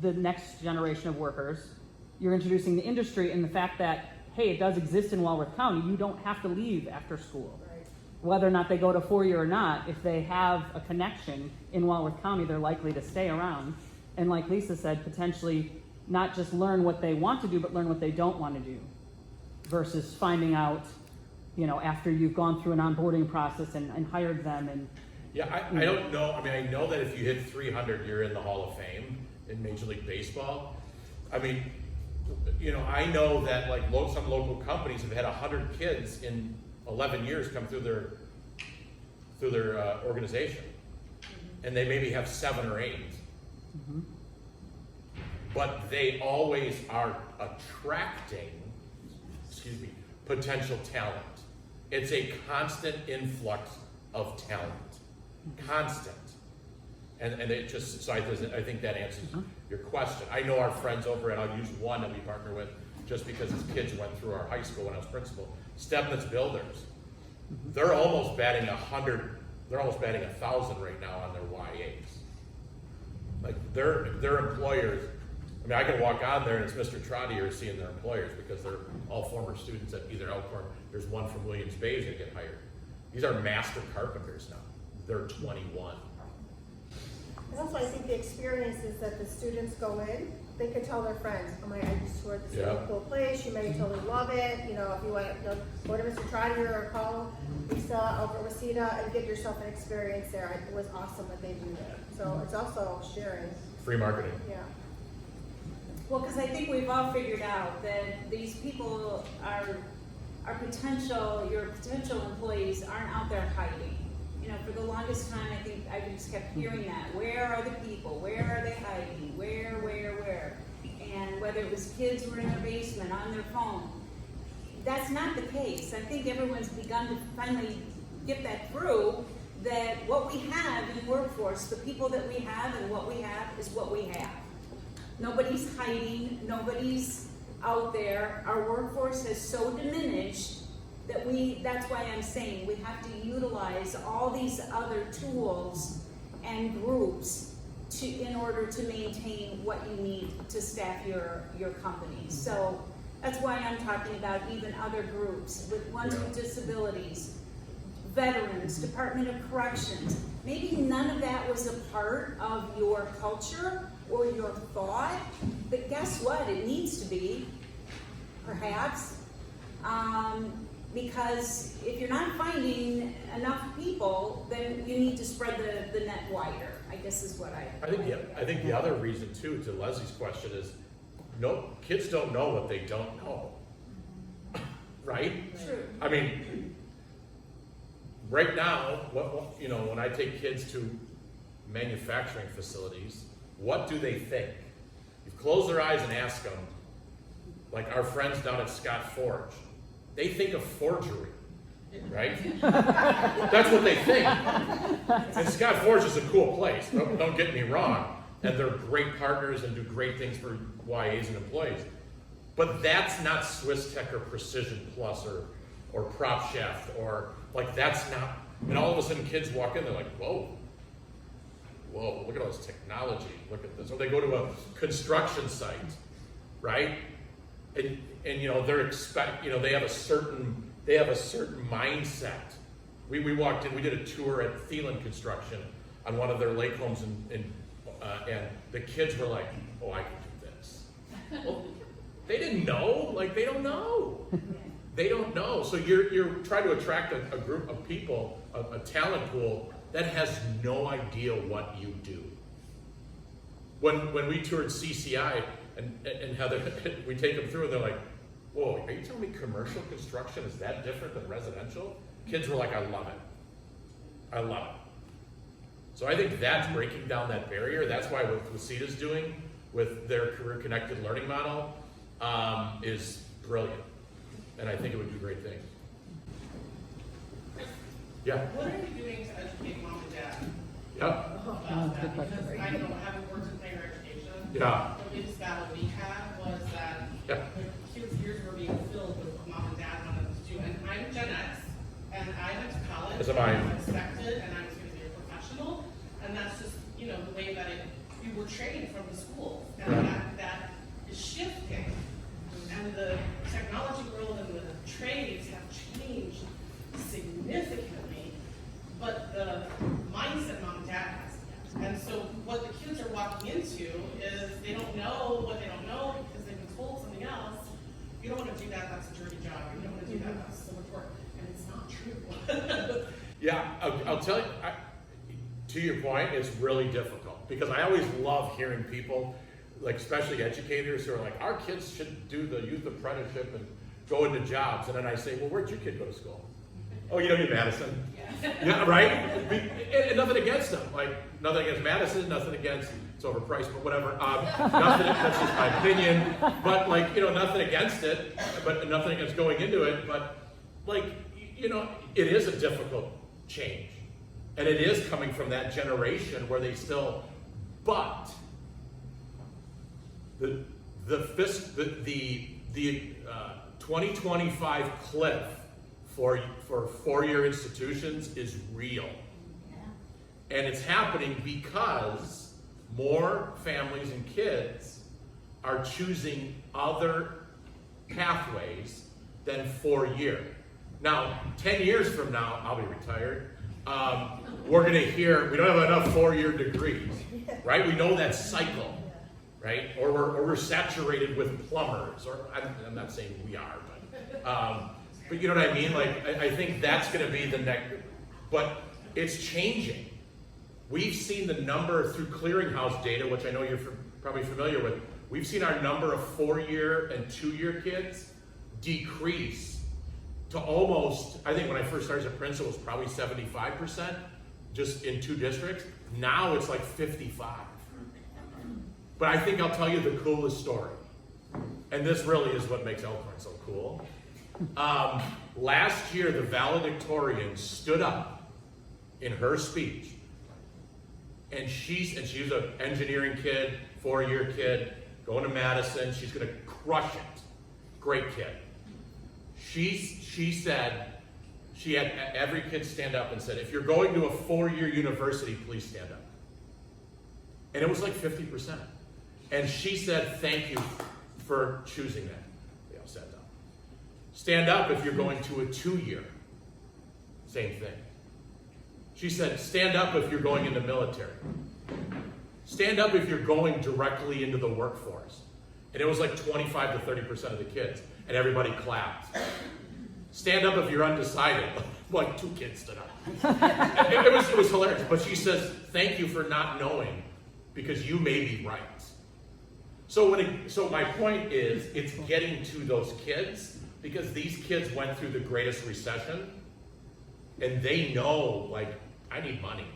I: the next generation of workers, you're introducing the industry and the fact that, hey, it does exist in Walworth County. You don't have to leave after school.
O: Right.
I: Whether or not they go to 4-year or not, if they have a connection in Walworth County, they're likely to stay around. And like Lisa said, potentially not just learn what they want to do, but learn what they don't want to do, versus finding out, after you've gone through an onboarding process and hired them. And
B: Yeah, I don't know. I mean, I know that if you hit 300, you're in the Hall of Fame in Major League Baseball. I mean, I know that like some local companies have had 100 kids in 11 years come through their organization, and they maybe have 7 or 8.
I: mm-hmm.
B: But they always are attracting, potential talent. It's a constant influx of talent, constant. And it just, so I think that answers your question. I know our friends over at, I'll use one that we partner with, just because his kids went through our high school when I was principal, Stebnitz Builders. They're almost batting 100, they're almost batting 1,000 right now on their YAs. Like their employers, I mean, I can walk on there and it's Mr. Trottier seeing their employers because they're all former students at either Elkhorn. There's one from Williams Bay that get hired. These are master carpenters now. They're 21.
O: And also, I think the experience is that the students go in, they can tell their friends, oh my, I just toured this really cool place, you may totally love it, if you want to go to Mr. Trottier or call Lisa over at WCEDA and get yourself an experience there. It was awesome what they do there. So it's also sharing.
B: Free marketing.
O: Yeah.
P: Well, because I think we've all figured out that these people your potential employees aren't out there hiding. For the longest time, I think I just kept hearing that. Where are the people? Where are they hiding? Where? And whether it was kids who were in their basement on their phone, that's not the case. I think everyone's begun to finally get that through, that what we have in workforce, the people that we have and what we have is what we have. Nobody's hiding, nobody's out there. Our workforce has so diminished that that's why I'm saying we have to utilize all these other tools and groups in order to maintain what you need to staff your company. So that's why I'm talking about even other groups, with ones with disabilities, veterans, Department of Corrections. Maybe none of that was a part of your culture or your thought, but guess what? It needs to be, perhaps. Because if you're not finding enough people, then you need to spread the net wider, I guess is what
B: I think the other reason too, to Leslie's question, is kids don't know what they don't know. Right?
P: True.
B: I mean, right now, when I take kids to manufacturing facilities, what do they think? You close their eyes and ask them, like our friends down at Scott Forge, they think of forgery, right? That's what they think. And Scott Forge is a cool place, don't get me wrong, and they're great partners and do great things for YAs and employees. But that's not Swiss Tech or Precision Plus or Prop Chef, or like that's not, and all of a sudden kids walk in, they're like, whoa, look at all this technology, look at this. Or they go to a construction site, right? And they have a certain mindset. We walked in, we did a tour at Thielen Construction on one of their lake homes, and the kids were like, oh, I can do this. Well, they didn't know, they don't know. They don't know. So you're trying to attract a group of people, a talent pool that has no idea what you do. When we toured CCI and Heather, we take them through and they're like, whoa, are you telling me commercial construction is that different than residential? Kids were like, I love it. I love it. So I think that's breaking down that barrier. That's why what WCEDA's doing with their career connected learning model is brilliant. And I think it would do great things. Yeah.
N: What are you doing to educate mom and dad?
B: Yeah.
N: About that? Because I know, having worked in higher education,
B: Yeah.
N: the biggest battle we had was that
B: Yeah.
N: the kids' ears were being filled with what mom and dad wanted us to do. And I'm Gen X, and I went to college.
B: As am I.
N: And I expected, and I was going to be a professional, and that's just, you know, the way that we were trained from the schools, and that is shifting. And the technology world and the trades have changed significantly, but the mindset mom and dad has. And so what the kids are walking into is they don't know what they don't know because they've been told something else. You don't want to do that, that's a dirty job. You don't want to do that, that's so much work. And it's not true.
B: Yeah, I'll tell you, to your point, it's really difficult because I always love hearing people, like especially educators who are like, our kids should do the youth apprenticeship and go into jobs. And then I say, well, where'd your kid go to school? Oh, you don't need Madison. Yeah, right? And nothing against them. Like, nothing against Madison, nothing against, it's overpriced, but whatever. Nothing, that's just my opinion. But like, you know, nothing against it, but nothing against going into it. But like, you know, it is a difficult change. And it is coming from that generation where they still, but the 2025 cliff for four-year institutions is real. And it's happening because more families and kids are choosing other pathways than 4-year. Now, 10 years from now, I'll be retired. We're gonna hear, we don't have enough 4-year degrees, right? We know that cycle, right? Or we're saturated with plumbers, or I'm not saying we are, but you know what I mean? Like, I think that's gonna be the next, but it's changing. We've seen the number through clearinghouse data, which I know you're probably familiar with. We've seen our number of 4-year and 2-year kids decrease to almost, I think when I first started as a principal, it was probably 75%, just in 2 districts. Now it's like 55. But I think I'll tell you the coolest story. And this really is what makes Elkhorn so cool. Last year, the valedictorian stood up in her speech, and she was an engineering kid, 4-year kid, going to Madison. She's going to crush it. Great kid. She said, she had every kid stand up and said, if you're going to a 4-year university, please stand up. And it was like 50%. And she said, thank you for choosing that. They all sat down. Stand up if you're going to a 2-year. Same thing. She said, stand up if you're going into military. Stand up if you're going directly into the workforce. And it was like 25 to 30% of the kids. And everybody clapped. Stand up if you're undecided. Like 2 kids stood up. It was hilarious. But she says, thank you for not knowing, because you may be right. So my point is, it's getting to those kids, because these kids went through the greatest recession, and they know, like, I need money.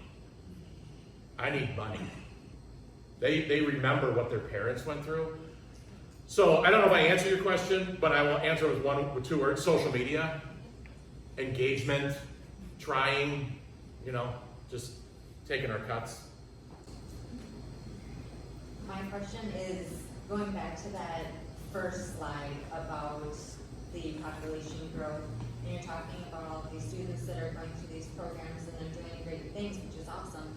B: I need money. They remember what their parents went through. So I don't know if I answered your question, but I will answer with 2 words: social media, engagement, trying, you know, just taking our cuts.
G: My question is, going back to that first slide about the population growth, and you're talking about all of these students that are going through these programs and they're doing great things, which is awesome.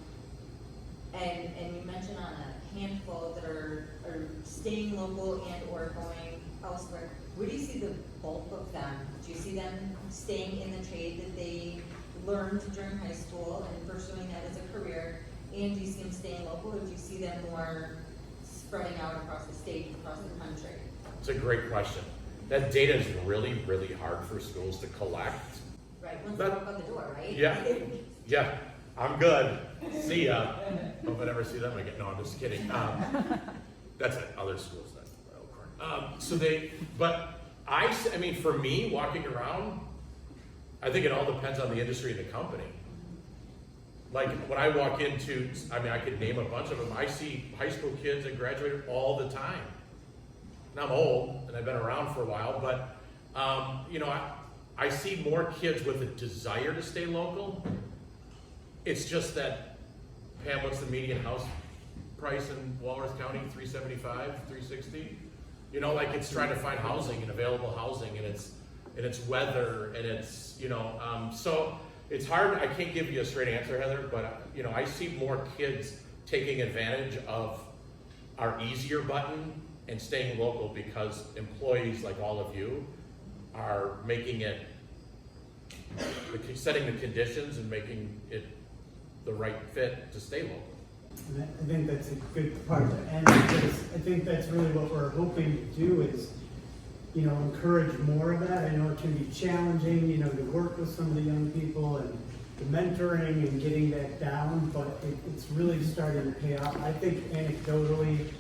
G: And you mentioned on a handful that are staying local and or going elsewhere. Where do you see the bulk of them? Do you see them staying in the trade that they learned during high school and pursuing that as a career? And do you see them staying local, or do you see them more spreading out across the state, across the country?
B: It's a great question. That data is really, really hard for schools to collect.
G: Right, once they walk out the door, right?
B: Yeah, yeah. I'm good. See ya. Hope I never see them again. No, I'm just kidding. That's at other schools. That's Elkhorn. But I mean, for me, walking around, I think it all depends on the industry and the company. Like when I walk into, I mean, I could name a bunch of them. I see high school kids that graduate all the time. And I'm old and I've been around for a while, but you know, I see more kids with a desire to stay local. It's just that, Pam, what's the median house price in Walworth County? $375, $360? You know, like it's trying to find housing and available housing, and it's weather, and it's, you know, so it's hard. I can't give you a straight answer, Heather, but you know, I see more kids taking advantage of our easier button and staying local because employees like all of you are making it, setting the conditions and making it the right fit to stay local.
A: And I think that's a good part of it. And because I think that's really what we're hoping to do is, you know, encourage more of that. I know it can be challenging, you know, to work with some of the young people and the mentoring and getting that down, but it's really starting to pay off. I think anecdotally,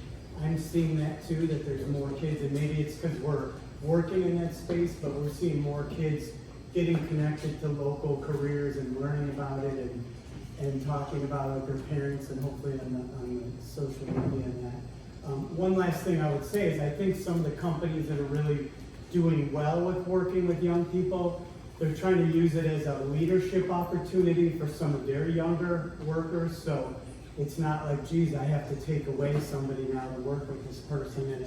A: I'm seeing that too, that there's more kids, and maybe it's because we're working in that space, but we're seeing more kids getting connected to local careers and learning about it and talking about it with their parents and hopefully on the social media and that. One last thing I would say is I think some of the companies that are really doing well with working with young people, they're trying to use it as a leadership opportunity for some of their younger workers. So it's not like, geez, I have to take away somebody now to work with this person and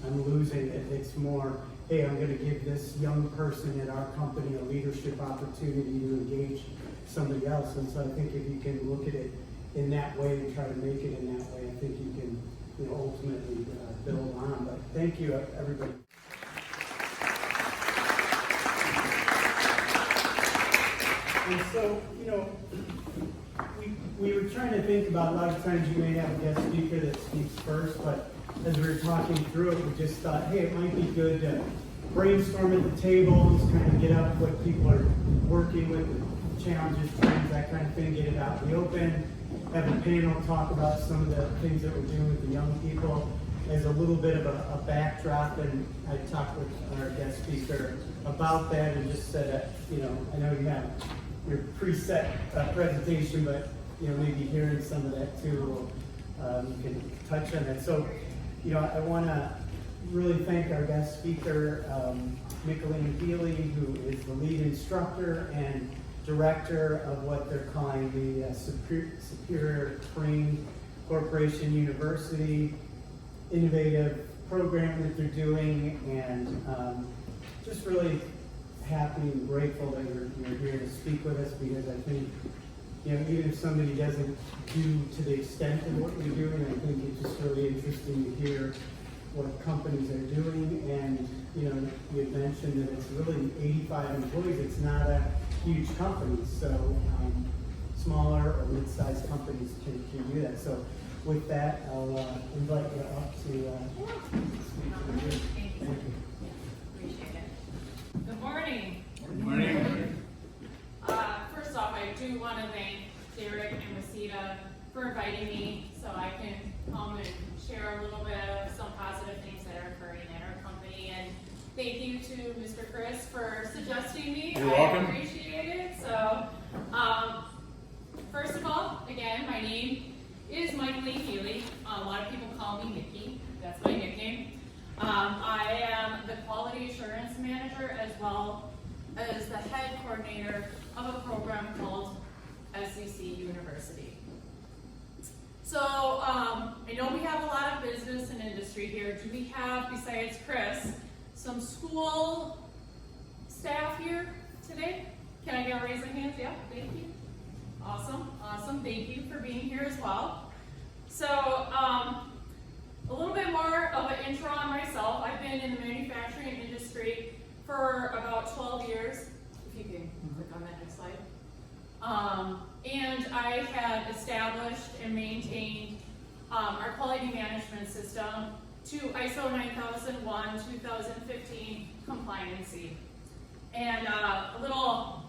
A: I'm losing it. It's more, hey, I'm going to give this young person at our company a leadership opportunity to engage somebody else. And so I think if you can look at it in that way and try to make it in that way, I think you can, you know, ultimately build on. But thank you, everybody. And so, you know, we were trying to think about, a lot of times you may have a guest speaker that speaks first, but as we were talking through it, we just thought, hey, it might be good to brainstorm at the table, just kind of get up what people are working with, the challenges, trends, that kind of thing, get it out in the open, have a panel talk about some of the things that we're doing with the young people as a little bit of a backdrop. And I talked with our guest speaker about that and just said, you know, I know you have your preset presentation, but you know, maybe hearing some of that too, you can touch on that. So, you know, I want to really thank our guest speaker, Michaelene Healy, who is the lead instructor and director of what they're calling the Superior Crane Corporation University innovative program that they're doing, and just really happy and grateful that you're here to speak with us, because I think, you know, even if somebody doesn't do to the extent of what we're doing, I think it's just really interesting to hear what companies are doing. And, you know, you had mentioned that it's really 85 employees. It's not a huge company, so smaller or mid-sized companies can do that. So with that, I'll invite you up to speak to you.
L: Thank you. Appreciate it. Good morning.
K: Good morning.
L: First off, I do want to thank Derek and WCEDA for inviting me so I can come and share a little bit of some positive things that are occurring at our company. And thank you to Mr. Chris for suggesting me.
B: You're welcome.
L: I appreciate it. So, first of all, again, my name is Michaelene Healy. A lot of people call me Mickie. That's my nickname. I am the quality assurance manager as well as the head coordinator of a program called SCC-University. So I know we have a lot of business and industry here. Do we have, besides Chris, some school staff here today? Can I get a raise of hands? Yeah, thank you. Awesome, awesome. Thank you for being here as well. So a little bit more of an intro on myself. I've been in the manufacturing industry for about 12 years. If you can click on that next slide. And I have established and maintained our quality management system to ISO 9001 2015 compliancy. And a little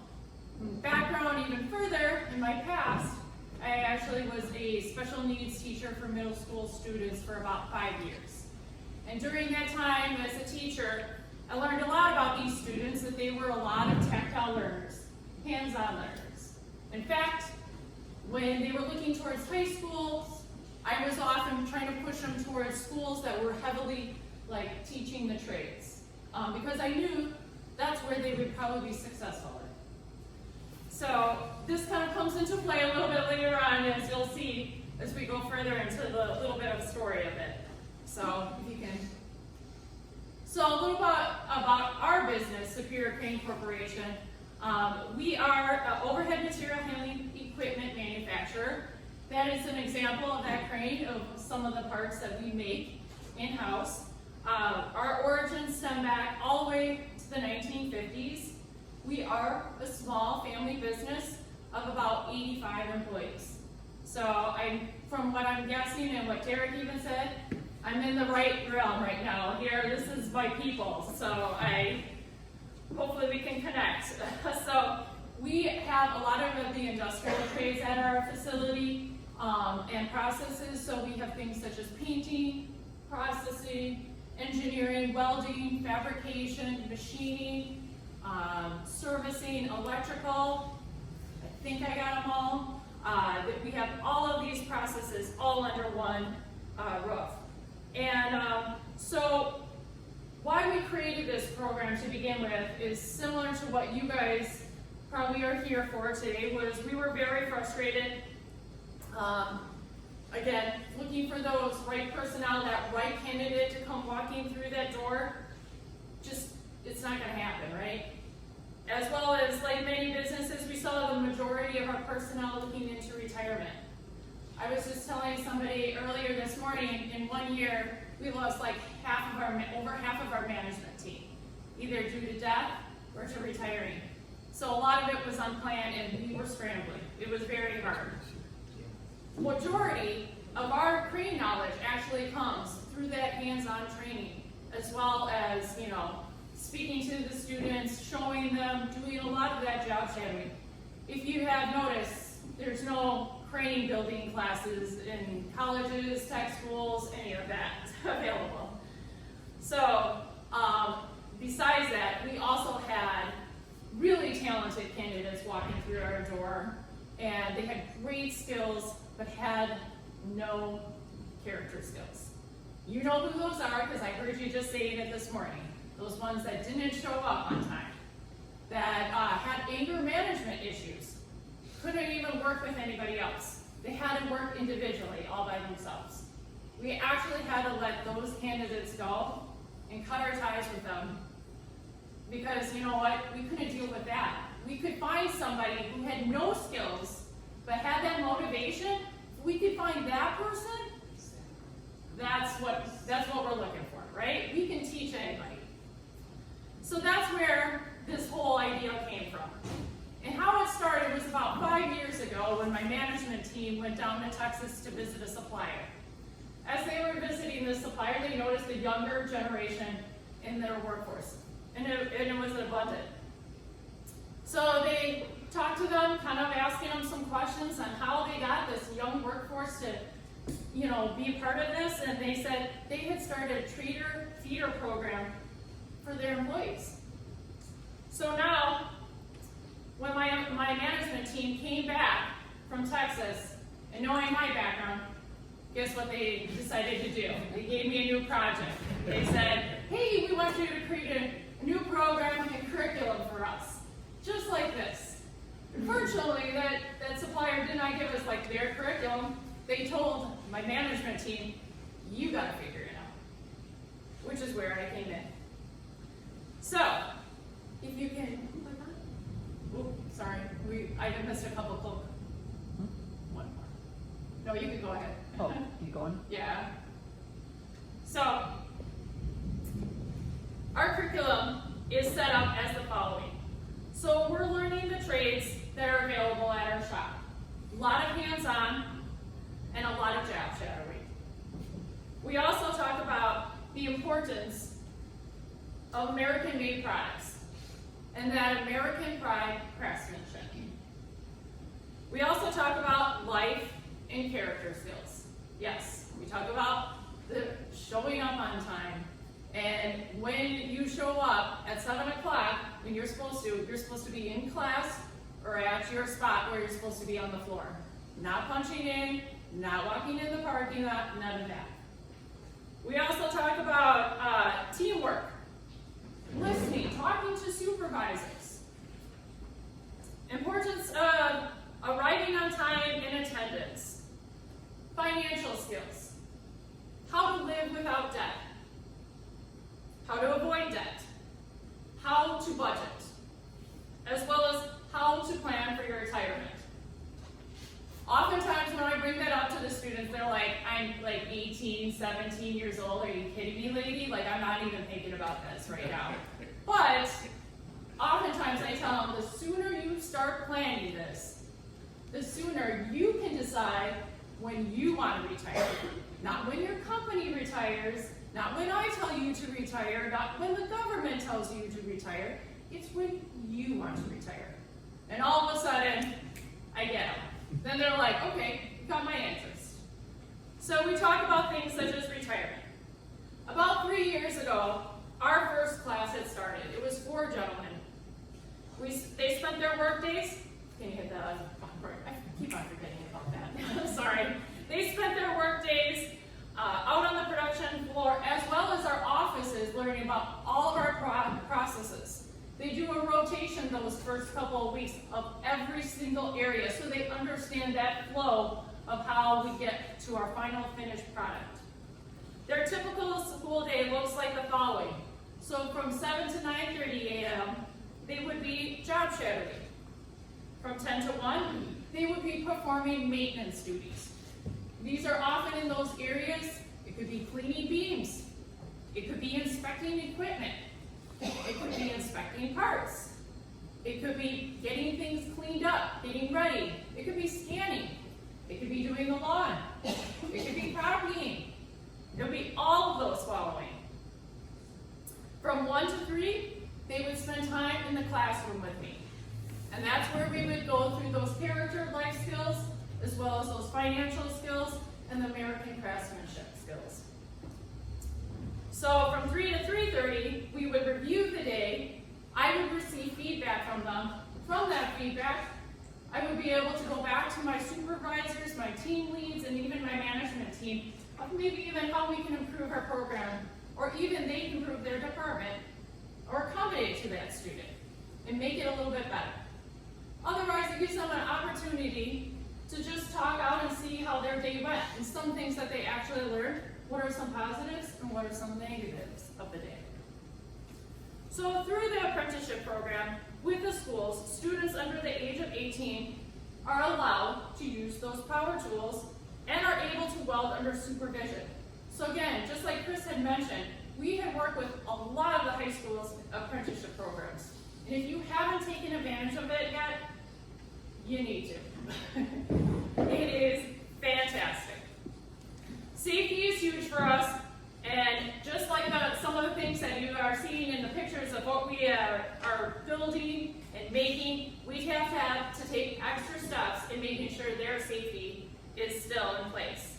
L: background even further in my past, I actually was a special needs teacher for middle school students for about 5 years. And during that time as a teacher,
Q: I learned a lot about these students, that they were a lot of tactile learners, hands-on learners. In fact, when they were looking towards high schools, I was often trying to push them towards schools that were heavily like teaching the trades, because I knew that's where they would probably be successful in. So this kind of comes into play a little bit later on, as you'll see as we go further into the little bit of story of it. So if you can. So a little bit about our business, Superior Crane Corporation. We are an overhead material handling equipment manufacturer. That is an example of that crane, of some of the parts that we make in-house. Our origins stem back all the way to the 1950s. We are a small family business of about 85 employees. So from what I'm guessing and what Derek even said, I'm in the right realm right now. Here, this is my people, so hopefully we can connect. So we have a lot of the industrial trades at our facility and processes. So we have things such as painting, processing, engineering, welding, fabrication, machining, servicing, electrical. I think I got them all. We have all of these processes all under one roof. And so why we created this program to begin with is similar to what you guys probably are here for today. Was we were very frustrated, again, looking for those right personnel, that right candidate to come walking through that door. Just, it's not going to happen, right? As well as, like many businesses, we saw the majority of our personnel looking into retirement. I was just telling somebody earlier this morning, in 1 year, we lost like over half of our management team, either due to death or to retiring. So a lot of it was unplanned and we were scrambling. It was very hard. Majority of our crane knowledge actually comes through that hands-on training, as well as, speaking to the students, showing them, doing a lot of that job shadowing. If you have noticed, there's no crane building classes in colleges, tech schools, any of that available. So besides that, we also had really talented candidates walking through our door, and they had great skills, but had no character skills. You know who those are, because I heard you just saying it this morning. Those ones that didn't show up on time, that had anger management issues, couldn't even work with anybody else. They had to work individually, all by themselves. We actually had to let those candidates go and cut our ties with them, because you know what, we couldn't deal with that. We could find somebody who had no skills, but had that motivation. If we could find that person, that's what we're looking for, right? We can teach anybody. So that's where this whole idea came from. And how it started was about 5 years ago when my management team went down to Texas to visit a supplier. As they were visiting the supplier, they noticed the younger generation in their workforce, and it was abundant. So they talked to them, kind of asking them some questions on how they got this young workforce to, be a part of this, and they said they had started a feeder program for their employees. So now, when my management team came back from Texas, and knowing my background, guess what they decided to do? They gave me a new project. They said, hey, we want you to create a new program and curriculum for us, just like this. Unfortunately, that supplier did not give us like their curriculum. They told my management team, you gotta figure it out, which is where I came in. So, if you can, oh, sorry, I missed a couple of one more. No, you can go ahead.
I: Oh, you going?
Q: Yeah. So, our curriculum is set up as the following. So we're learning the trades that are available at our shop. A lot of hands-on and a lot of job shadowing. We also talk about the importance of American-made products and that American pride craftsmanship. We also talk about life and character skills. Yes, we talk about the showing up on time, And when you show up at 7 o'clock, when you're supposed to be in class or at your spot where you're supposed to be on the floor. Not punching in, not walking in the parking lot, none of that. We also talk about teamwork, listening, talking to supervisors, importance of arriving on time and attendance, financial skills, how to live without debt, how to avoid debt, how to budget, as well as how to plan for your retirement. Oftentimes when I bring that up to the students, they're like, I'm like 18, 17 years old, are you kidding me, lady? Like, I'm not even thinking about this right now. But oftentimes I tell them, the sooner you start planning this, the sooner you can decide when you want to retire. Not when your company retires, not when I tell you to retire, not when the government tells you to retire. It's when you want to retire. And all of a sudden, I get them. Then they're like, okay, you got my interest. So we talk about things such as retirement. About 3 years ago, our first class had started. It was 4 gentlemen. They spent their work days, can you hit that? I keep on forgetting about that. I'm sorry. They spent their work days out on the production floor, as well as our offices, learning about all of our processes. They do a rotation those first couple of weeks of every single area so they understand that flow of how we get to our final finished product. Their typical school day looks like the following. So from 7 to 9:30 a.m., they would be job shadowing. From 10 to 1, they would be performing maintenance duties. These are often in those areas. It could be cleaning beams. It could be inspecting equipment. It could be inspecting parts. It could be getting things cleaned up, getting ready. It could be scanning. It could be doing the lawn. It could be copying. It would be all of those following. From 1 to 3, they would spend time in the classroom with me. And that's where we would go through those character life skills, as well as those financial skills and the American craftsmanship skills. So from 3 to 3:30, we would review the day. I would receive feedback from them. From that feedback, I would be able to go back to my supervisors, my team leads, and even my management team of maybe even how we can improve our program, or even they can improve their department, or accommodate to that student and make it a little bit better. Otherwise, it gives them an opportunity to just talk out and see how their day went and some things that they actually learned. What are some positives and what are some negatives of the day? So through the apprenticeship program with the schools, students under the age of 18 are allowed to use those power tools and are able to weld under supervision. So again, just like Chris had mentioned, we have worked with a lot of the high schools apprenticeship programs. And if you haven't taken advantage of it yet, you need to. It is fantastic. Safety is huge for us, and just like some of the things that you are seeing in the pictures of what we are building and making, we have to take extra steps in making sure their safety is still in place.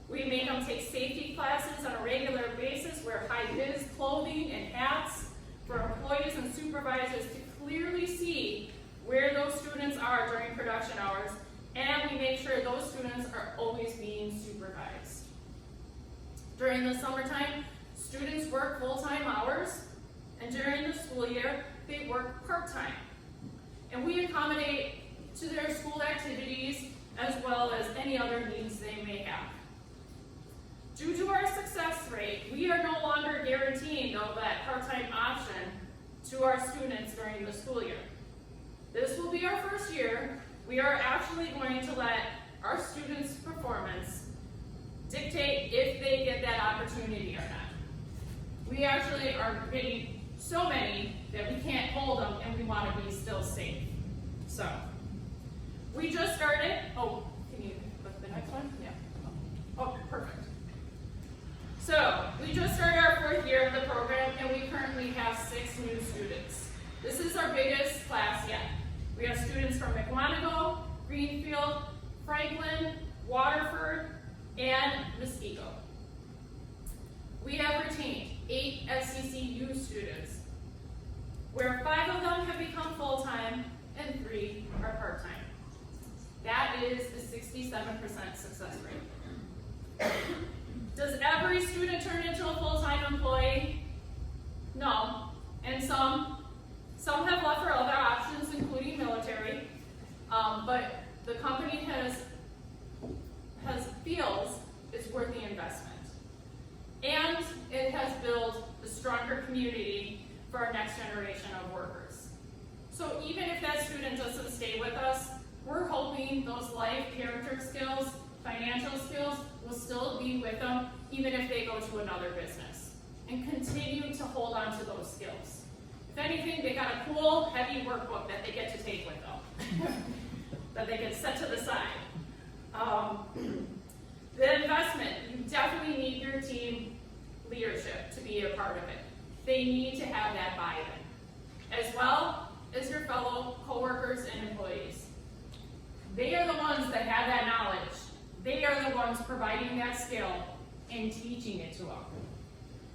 Q: We make them take safety classes on a regular basis, wear high-vis clothing and hats for employees and supervisors to clearly see where those students are during production hours, and we make sure those students are always being supervised. During the summertime, students work full-time hours, and during the school year, they work part-time. And we accommodate to their school activities as well as any other needs they may have. Due to our success rate, we are no longer guaranteeing, though, that part-time option to our students during the school year. This will be our first year. We are actually going to let our students' performance dictate if they get that opportunity or not. We actually are getting so many that we can't hold them, and we want to be still safe. So, we just started. Oh, can you put the next one? Yeah. Oh, perfect. So, we just started our 4th year of the program, and we currently have 6 new students. This is our biggest class yet. We have students from McWanago, Greenfield, Franklin, Waterford, and Muskego. we have retained 8 SCCU students, where 5 of them have become full-time and 3 are part-time. That is a 67% success rate. Does every student turn into a full-time employee? No. And some have left for other options, including military, but the company feels it's worth the investment. And it has built a stronger community for our next generation of workers. So even if that student doesn't stay with us, we're hoping those life, character skills, financial skills will still be with them even if they go to another business, and continue to hold on to those skills. If anything, they got a cool, heavy workbook that they get to take with them, that they can set to the side. The investment, you definitely need your team leadership to be a part of it. They need to have that buy-in, as well as your fellow coworkers and employees. They are the ones that have that knowledge. They are the ones providing that skill and teaching it to them.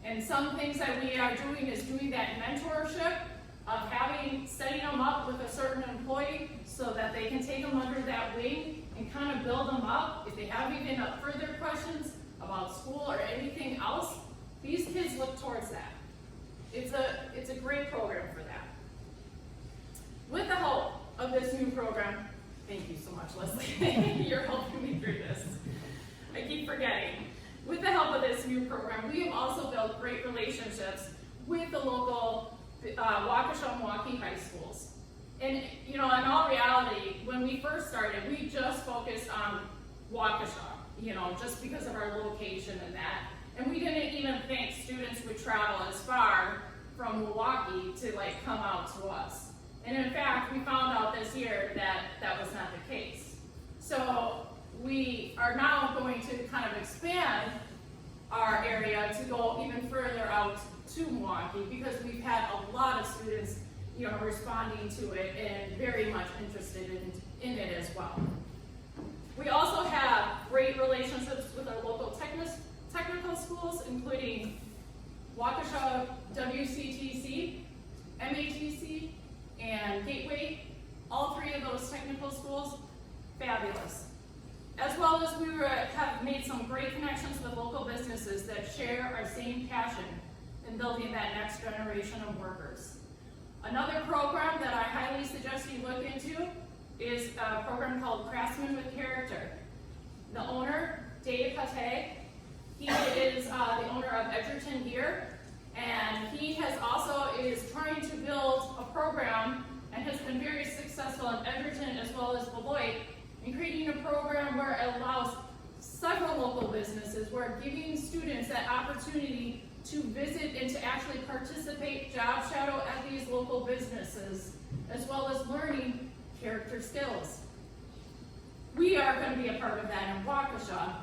Q: And some things that we are doing is doing that mentorship of setting them up with a certain employee so that they can take them under that wing and kind of build them up. If they have even further questions about school or anything else, these kids look towards that. It's a great program for that. With the help of this new program, thank you so much, Leslie. You're helping me through this. I keep forgetting. With the help of this new program, we have also built great relationships with the local Waukesha and Milwaukee high schools. And in all reality, when we first started, we just focused on Waukesha, just because of our location and that. And we didn't even think students would travel as far from Milwaukee to come out to us. And in fact, we found out this year that that was not the case. So we are now going to kind of expand our area to go even further out to Milwaukee, because we've had a lot of students responding to it and very much interested in it as well. We also have great relationships with our local technical schools, including Waukesha WCTC, MATC, and Gateway. All 3 of those technical schools, fabulous. As well as we have made some great connections with local businesses that share our same passion in building that next generation of workers. Another program that I highly suggest you look into is a program called Craftsmen with Character. The owner, Dave Hatay, he is the owner of Edgerton here, and he is trying to build a program and has been very successful in Edgerton as well as Beloit in creating a program where it allows several local businesses, where giving students that opportunity to visit and to actually participate, job shadow at these local businesses, as well as learning character skills. We are going to be a part of that in Waukesha,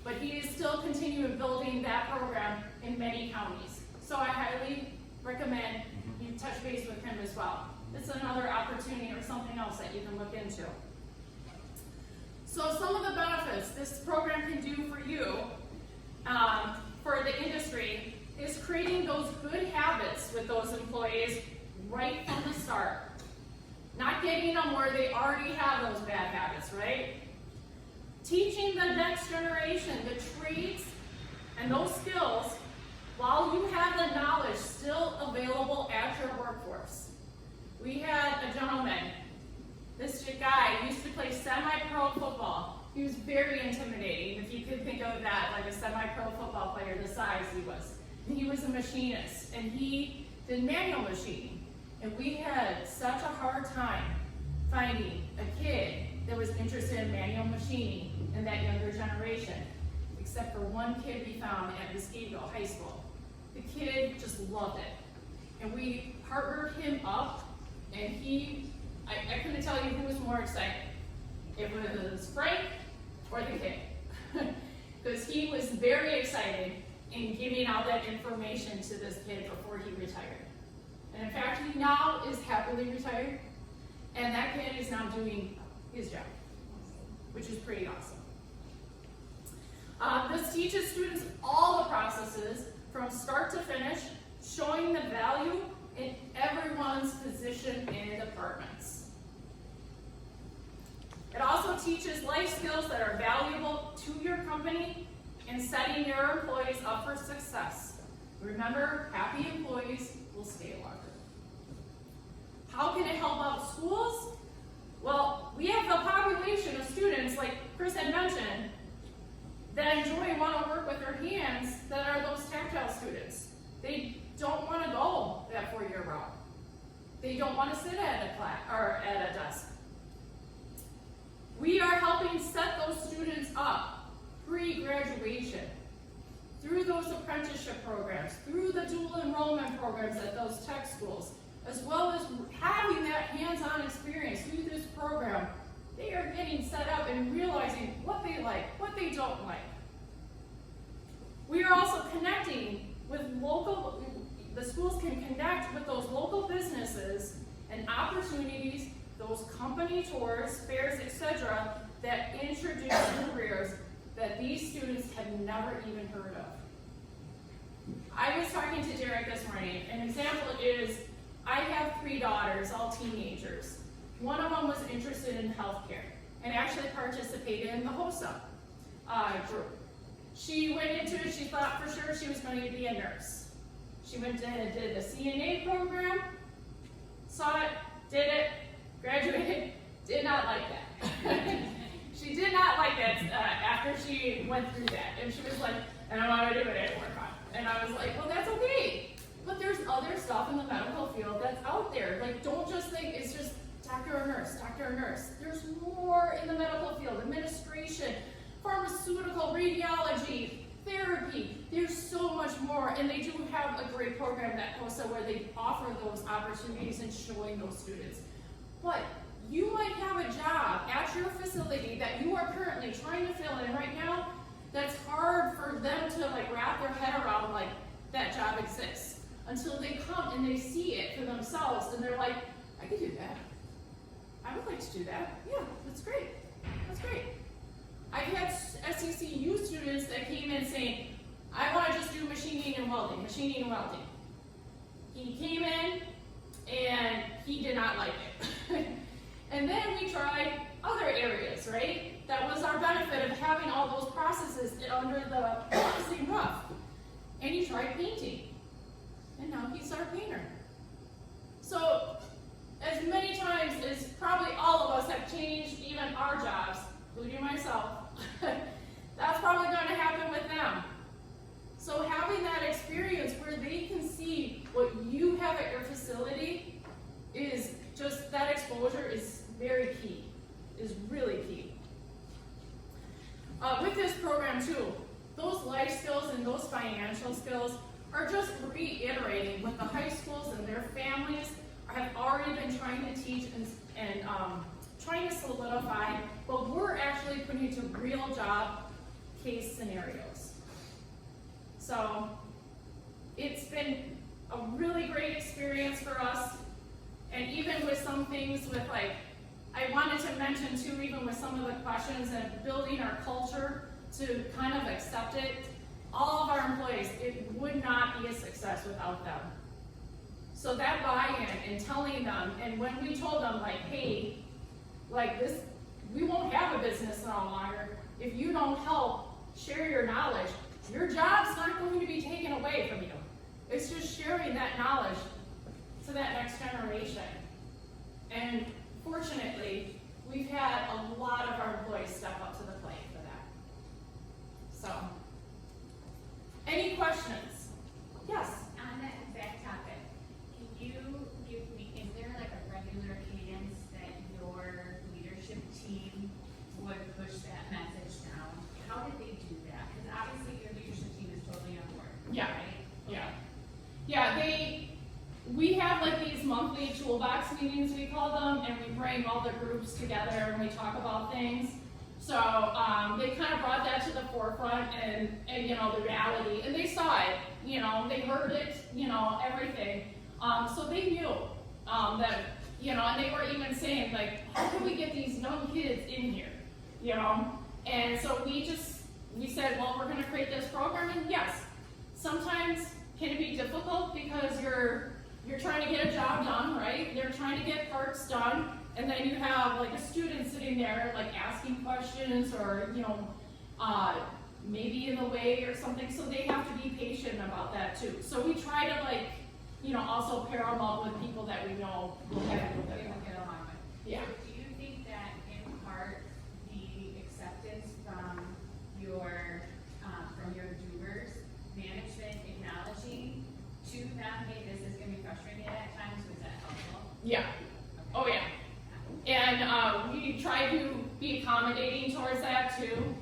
Q: but he is still continuing building that program in many counties. So I highly recommend you touch base with him as well. It's another opportunity or something else that you can look into. So some of the benefits this program can do for you, for the industry, is creating those good habits with those employees right from the start. Not getting them where they already have those bad habits, right? Teaching the next generation the trades and those skills while you have the knowledge still available at your workforce. We had a gentleman, this guy used to play semi-pro football. He was very intimidating, if you could think of that, like a semi-pro football player, the size he was. And he was a machinist, and he did manual machining. And we had such a hard time finding a kid that was interested in manual machining in that younger generation, except for one kid we found at Muskego High School. The kid just loved it. And we partnered him up, and I couldn't tell you who was more excited. It was Frank or the kid. Because he was very excited in giving out that information to this kid before he retired. And in fact, he now is happily retired, and that kid is now doing his job, which is pretty awesome. This teaches students all the processes from start to finish, showing the value in everyone's position in departments. It also teaches life skills that are valuable to your company and setting your employees up for success. Remember, happy employees will stay longer. How can it help out schools? Well, we have the population of students, like Chris had mentioned, that enjoy and want to work with their hands, that are those tactile students. They don't want to go that 4-year route. They don't want to sit at a class or at a desk. We are helping set those students up pre-graduation through those apprenticeship programs, through the dual enrollment programs at those tech schools, as well as having that hands-on experience through this program. They are getting set up and realizing what they like, what they don't like. We are also connecting with the schools can connect with those local businesses and opportunities, those company tours, fairs, etc., that introduce careers that these students have never even heard of. I was talking to Derek this morning. An example is, I have 3 daughters, all teenagers. One of them was interested in healthcare and actually participated in the HOSA group. She went into it, she thought for sure she was going to be a nurse. She went and did the CNA program, saw it, did it, graduated, did not like that. She did not like that after she went through that. And she was like, I don't want to do it anymore. And I was like, well, that's okay. But there's other stuff in the medical field that's out there. Like, don't just think it's just doctor or nurse, doctor or nurse. There's more in the medical field, administration, pharmaceutical, radiology, therapy. There's so much more. And they do have a great program at HOSA where they offer those opportunities and showing those students. But you might have a job at your facility that you are currently trying to fill in right now that's hard for them to like wrap their head around, like that job exists, until they come and they see it for themselves and they're like, I could do that. I would like to do that. Yeah, that's great. That's great. I've had SCC-U students that came in saying, I want to just do machining and welding, machining and welding. He came in and he did not like it. And then we tried other areas, right? That was our benefit of having all those processes under the same roof. And he tried painting. And now he's our painter. So, as many times as probably all of us have changed even our jobs, including myself, that's probably going to happen with them. So having that experience where they can see what you have at your facility is just, that exposure is very key, is really key. With this program too, those life skills and those financial skills are just reiterating what the high schools and their families have already been trying to teach and trying to solidify, but we're actually putting into real job case scenarios. So it's been a really great experience for us, and even with some things with like, I wanted to mention too, even with some of the questions and building our culture to kind of accept it, all of our employees, it would not be a success without them. So that buy-in and telling them, and when we told them like, hey, like this, we won't have a business no longer if you don't help share your knowledge. Your job's not going to be taken away from you. It's just sharing that knowledge to that next generation. And fortunately, we've had a lot of our employees step up to the plate for that. So, any questions? Yes?
L: On that exact topic, can you give me, is there like a regular cadence that your leadership team would push that message down? How did they do that? Because obviously your leadership team is totally on board,
Q: Yeah.
L: right?
Q: Yeah. Yeah, we have like these monthly toolbox meetings, we call them, and we bring all the groups together and we talk about things. So they kind of brought that to the forefront and you know, the reality, and they saw it, you know, they heard it, you know, everything. So they knew that, you know, and they were even saying like, how can we get these young kids in here, you know? And so we said, well, we're gonna create this program, and yes, sometimes can it be difficult because you're trying to get a job done, right? They're trying to get parts done, and then you have like a student sitting there like asking questions or, you know, maybe in the way or something, so they have to be patient about that too. So we try to like, you know, also pair them up with people that we know will have it with them.
L: Get along with.
Q: Yeah.
L: Do you think that in part the acceptance from your doers, management acknowledging to them, hey, this is going to be frustrating at times, was that helpful?
Q: Yeah. Oh yeah. And we try to be accommodating towards that too.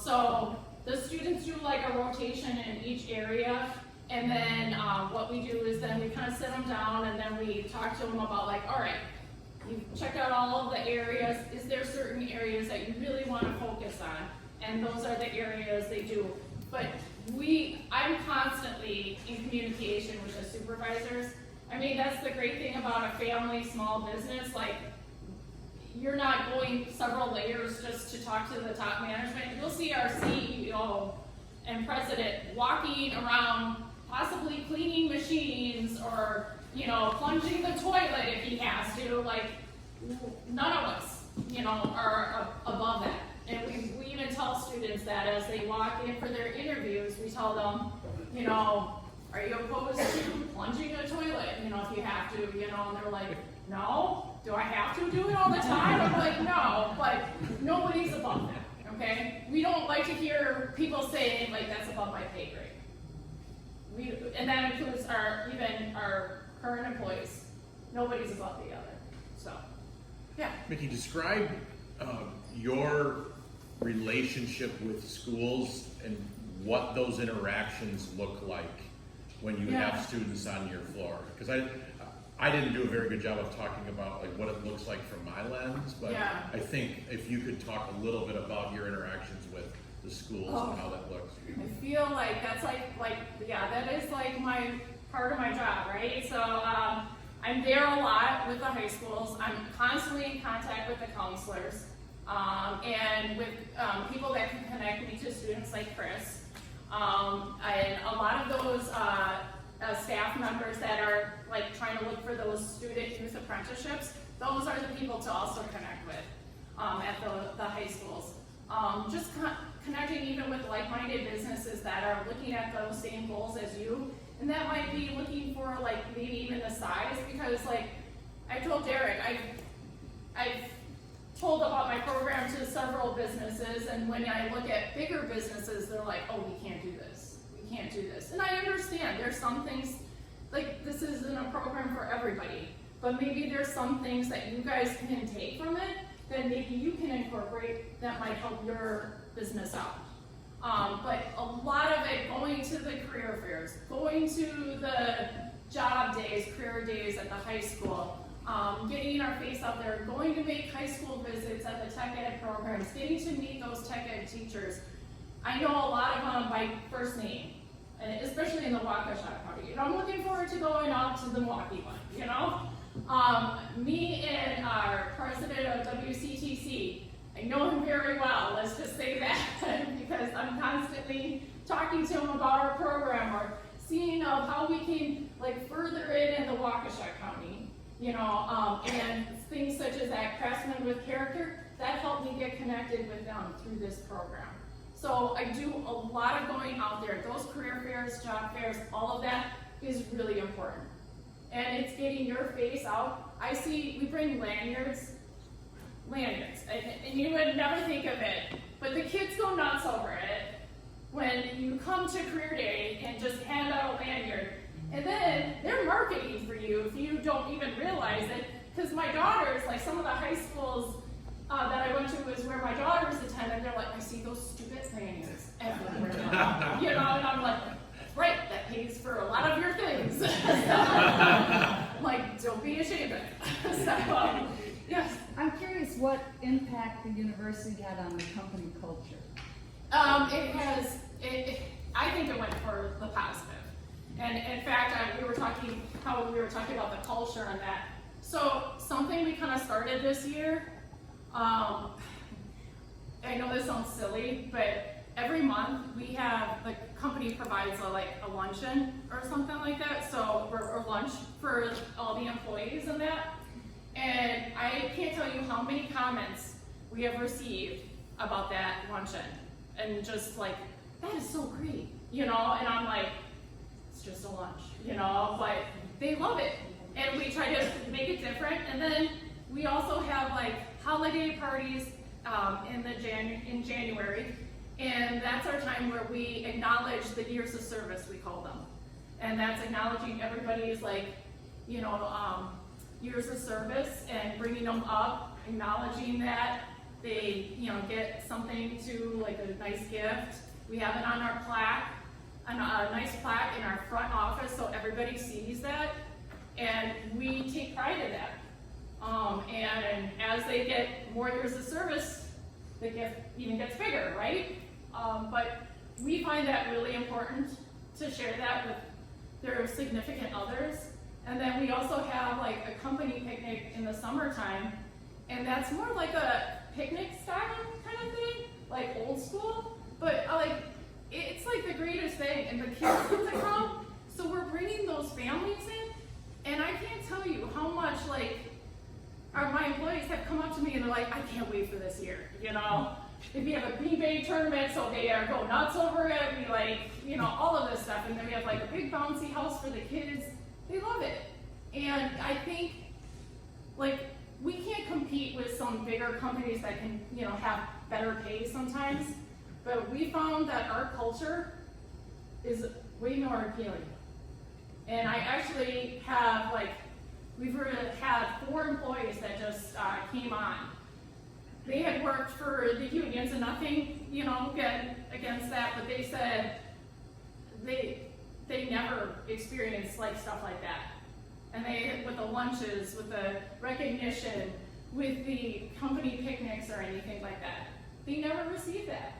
Q: So the students do like a rotation in each area, and then what we do is then we kind of sit them down and then we talk to them about like, all right, you've checked out all of the areas. Is there certain areas that you really want to focus on? And those are the areas they do. But I'm constantly in communication with the supervisors. I mean, that's the great thing about a family small business. Like, you're not going several layers just to talk to the top management. You'll see our CEO and president walking around, possibly cleaning machines or, you know, plunging the toilet if he has to. Like, none of us, you know, are above that. And we even tell students that as they walk in for their interviews, we tell them, you know, are you opposed to plunging a toilet, you know, if you have to, you know, and they're like, no. Do I have to do it all the time? I'm like, no, but nobody's above that, okay? We don't like to hear people saying, like, that's above my pay grade. And that includes even our current employees. Nobody's above the other, so, yeah.
B: Mickie, describe your relationship with schools and what those interactions look like when you have students on your floor. Because I didn't do a very good job of talking about like what it looks like from my lens, but I think if you could talk a little bit about your interactions with the schools and how that looks.
Q: I feel like that's that is like my part of my job, right? So I'm there a lot with the high schools. I'm constantly in contact with the counselors and with people that can connect me to students like Chris. And a lot of those staff members that are like trying to look for those student youth apprenticeships, those are the people to also connect with at the high schools. Just connecting even with like-minded businesses that are looking at those same goals as you, and that might be looking for like maybe even the size, because like I told Derek, I've told about my program to several businesses, and when I look at bigger businesses, they're like, oh, we can't do this. We can't do this. And I understand there's some things, like this isn't a program for everybody, but maybe there's some things that you guys can take from it that maybe you can incorporate that might help your business out. But a lot of it going to the career fairs, going to the job days, career days at the high school, getting our face out there, going to make high school visits at the tech ed programs, getting to meet those tech ed teachers. I know a lot of them by first name, and especially in the Waukesha County. And I'm looking forward to going out to the Milwaukee one, you know? Me and our president of WCTC, I know him very well, let's just say that, because I'm constantly talking to him about our program or seeing of how we can like further it in the Waukesha County, you know, and things such as that Craftsman with Character, that helped me get connected with them through this program. So I do a lot of going out there. Those career fairs, job fairs, all of that is really important. And it's getting your face out. I see, we bring lanyards, and you would never think of it, but the kids go nuts over it when you come to career day and just hand out a lanyard. And then they're marketing for you if you don't even realize it. Because my daughters, like some of the high schools that I went to was where my daughters attended, they're like, I see those stupid lanyards everywhere now. You know, and I'm like, right, that pays for a lot of your things. I'm like, don't be ashamed of it. So, yes.
R: I'm curious what impact the university had on the company culture.
Q: I think it went for the positive. And in fact, we were talking about the culture and that. So something we kind of started this year, I know this sounds silly, but every month we have, the company provides a luncheon or something like that, so, or lunch for all the employees and that. And I can't tell you how many comments we have received about that luncheon. And just like, that is so great, you know? And I'm like, it's just a lunch, you know? But they love it. And we try to make it different. And then we also have like holiday parties in January. And that's our time where we acknowledge the years of service, we call them. And that's acknowledging everybody's like, you know, years of service and bringing them up, acknowledging that they, you know, get something to like a nice gift. We have it on our plaque, a nice plaque in our front office so everybody sees that. And we take pride in that. And as they get more years of service, the gift even gets bigger, right? But we find that really important to share that with their significant others. And then we also have like a company picnic in the summertime, and that's more like a picnic style kind of thing, like old school, but like it's like the greatest thing, and the kids get to come, so we're bringing those families in, and I can't tell you how much like my employees have come up to me and they're like, I can't wait for this year, you know? If we have a beanbag tournament, so they go nuts over it, we like, you know, all of this stuff, and then we have like a big bouncy house for the kids. They love it. And I think, like, we can't compete with some bigger companies that can, you know, have better pay sometimes, but we found that our culture is way more appealing. And I actually have, like, we've had 4 employees that just came on. They had worked for the unions and nothing, you know, against that, but they said they never experienced like stuff like that. And they, with the lunches, with the recognition, with the company picnics or anything like that, they never received that.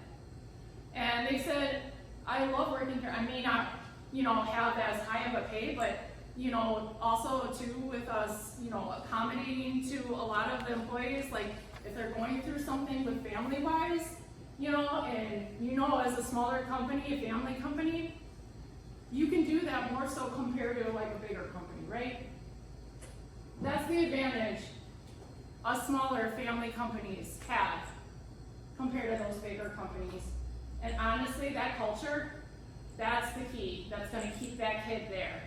Q: And they said, I love working here. I may not, you know, have as high of a pay, but, you know, also too with us, you know, accommodating to a lot of the employees, like if they're going through something with family-wise, you know, and you know, as a smaller company, a family company, you can do that more so compared to like a bigger company, right? That's the advantage us smaller family companies have compared to those bigger companies. And honestly, that culture, that's the key. That's gonna keep that kid there.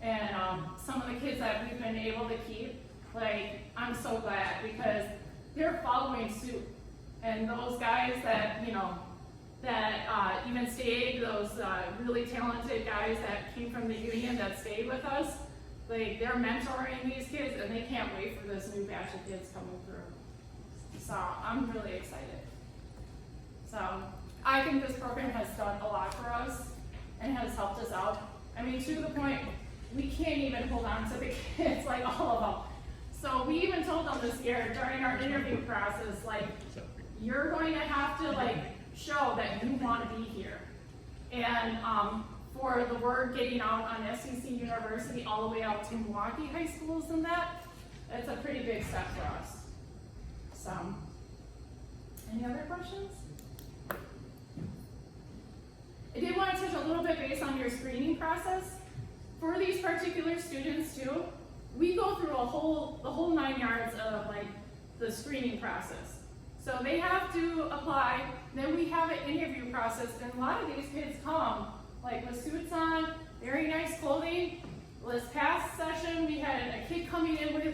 Q: And some of the kids that we've been able to keep, like, I'm so glad because they're following suit. And those guys that, you know, that even stayed, those really talented guys that came from the union that stayed with us, like they're mentoring these kids and they can't wait for this new batch of kids coming through. So I'm really excited. So I think this program has done a lot for us and has helped us out. I mean, to the point, we can't even hold on to the kids, like all of them. So we even told them this year during our interview process, like, you're going to have to like show that you want to be here. And for the word getting out on SCC-University all the way out to Milwaukee high schools and that, it's a pretty big step for us. So, any other questions? I did want to touch a little bit based on your screening process. For these particular students too, we go through the whole 9 yards of like the screening process. So they have to apply, then we have an interview process, and a lot of these kids come like with suits on, very nice clothing. This past session, we had a kid coming in with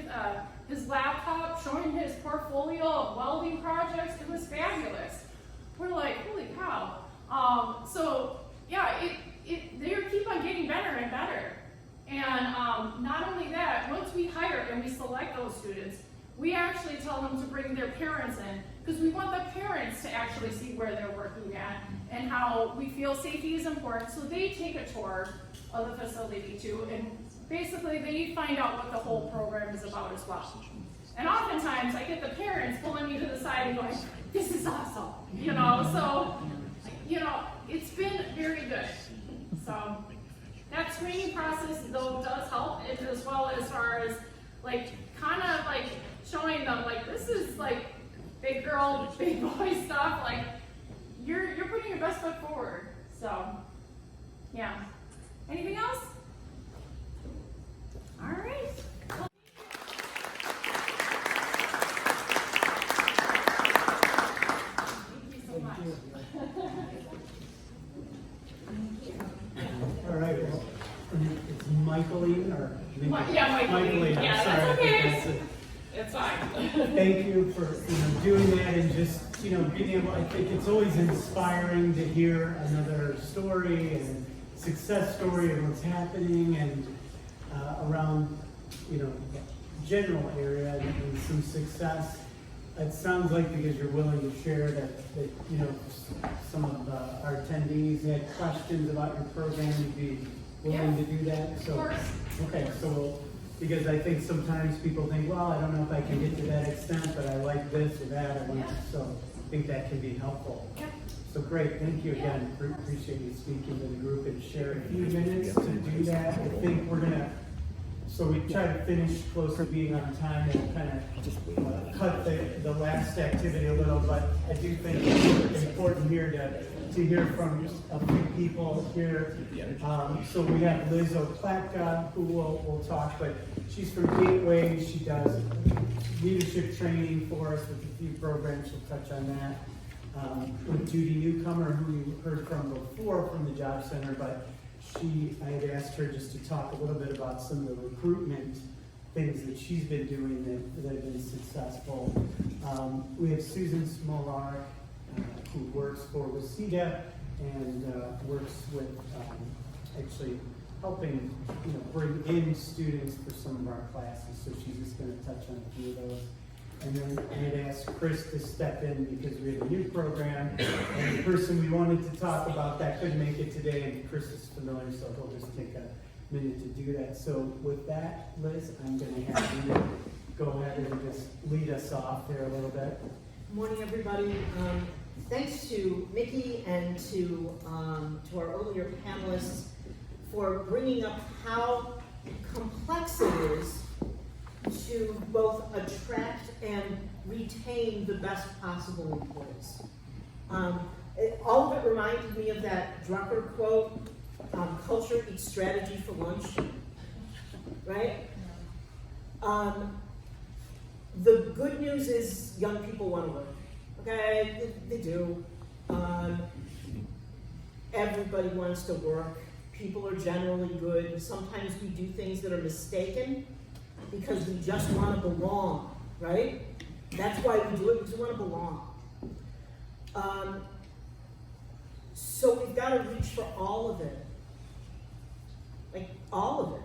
Q: his laptop, showing his portfolio of welding projects. It was fabulous. We're like, holy cow. So yeah, they keep on getting better and better. And not only that, once we hire and we select those students, we actually tell them to bring their parents in, because we want the parents to actually see where they're working at and how we feel safety is important. So they take a tour of the facility too, and basically they find out what the whole program is about as well. And oftentimes I get the parents pulling me to the side and going, this is awesome, you know, so, you know, it's been very good. So that screening process though does help, as well as far as like kind of like showing them like this is like big girl, big boy stuff. Like you're putting your best foot forward. So, yeah. Anything else? All right. Thank you so much.
A: All right, well, it's Michaelene or?
Q: Yeah, Michaelene.
A: I'm
Q: Yeah,
A: sorry,
Q: that's
A: I think
Q: okay.
A: that's it.
Q: It's fine.
A: Thank you for doing that and just being able. I think it's always inspiring to hear another story and success story of what's happening and around general area and some success. It sounds like because you're willing to share that some of our attendees had questions about your program, you'd be willing to do that. So,
Q: of course.
A: okay, so because I think sometimes people think, well, I don't know if I can get to that extent, but I like this or that. So I think that can be helpful.
Q: Yeah.
A: So great, thank you again. Appreciate you speaking to the group and sharing a few minutes to do that. I think we're gonna. So we try to finish close to being on time and kind of cut the last activity a little, but I do think it's important here to hear from a few people here. So we have Liz Oplatka who will talk, but she's from Gateway. She does leadership training for us with a few programs. She'll touch on that. With Judy Newcomer, who you heard from before from the Job Center, but I had asked her just to talk a little bit about some of the recruitment things that she's been doing that have been successful. We have Susan Smolarek, who works for WCEDA and works with actually helping bring in students for some of our classes. So she's just going to touch on a few of those. And then I had asked Chris to step in because we have a new program, and the person we wanted to talk about that couldn't make it today, and Chris is familiar, so he'll just take a minute to do that. So with that, Liz, I'm going to have you go ahead and just lead us off there a little bit.
C: Good morning, everybody. Thanks to Mickie and to our earlier panelists for bringing up how complex it is to both attract and retain the best possible employees. All of it reminded me of that Drucker quote, culture eats strategy for lunch, right? The good news is young people want to work, okay? They do. Everybody wants to work. People are generally good. Sometimes we do things that are mistaken because we just want to belong, right? That's why we do it, because we want to belong. So we've got to reach for all of it. Like, all of it.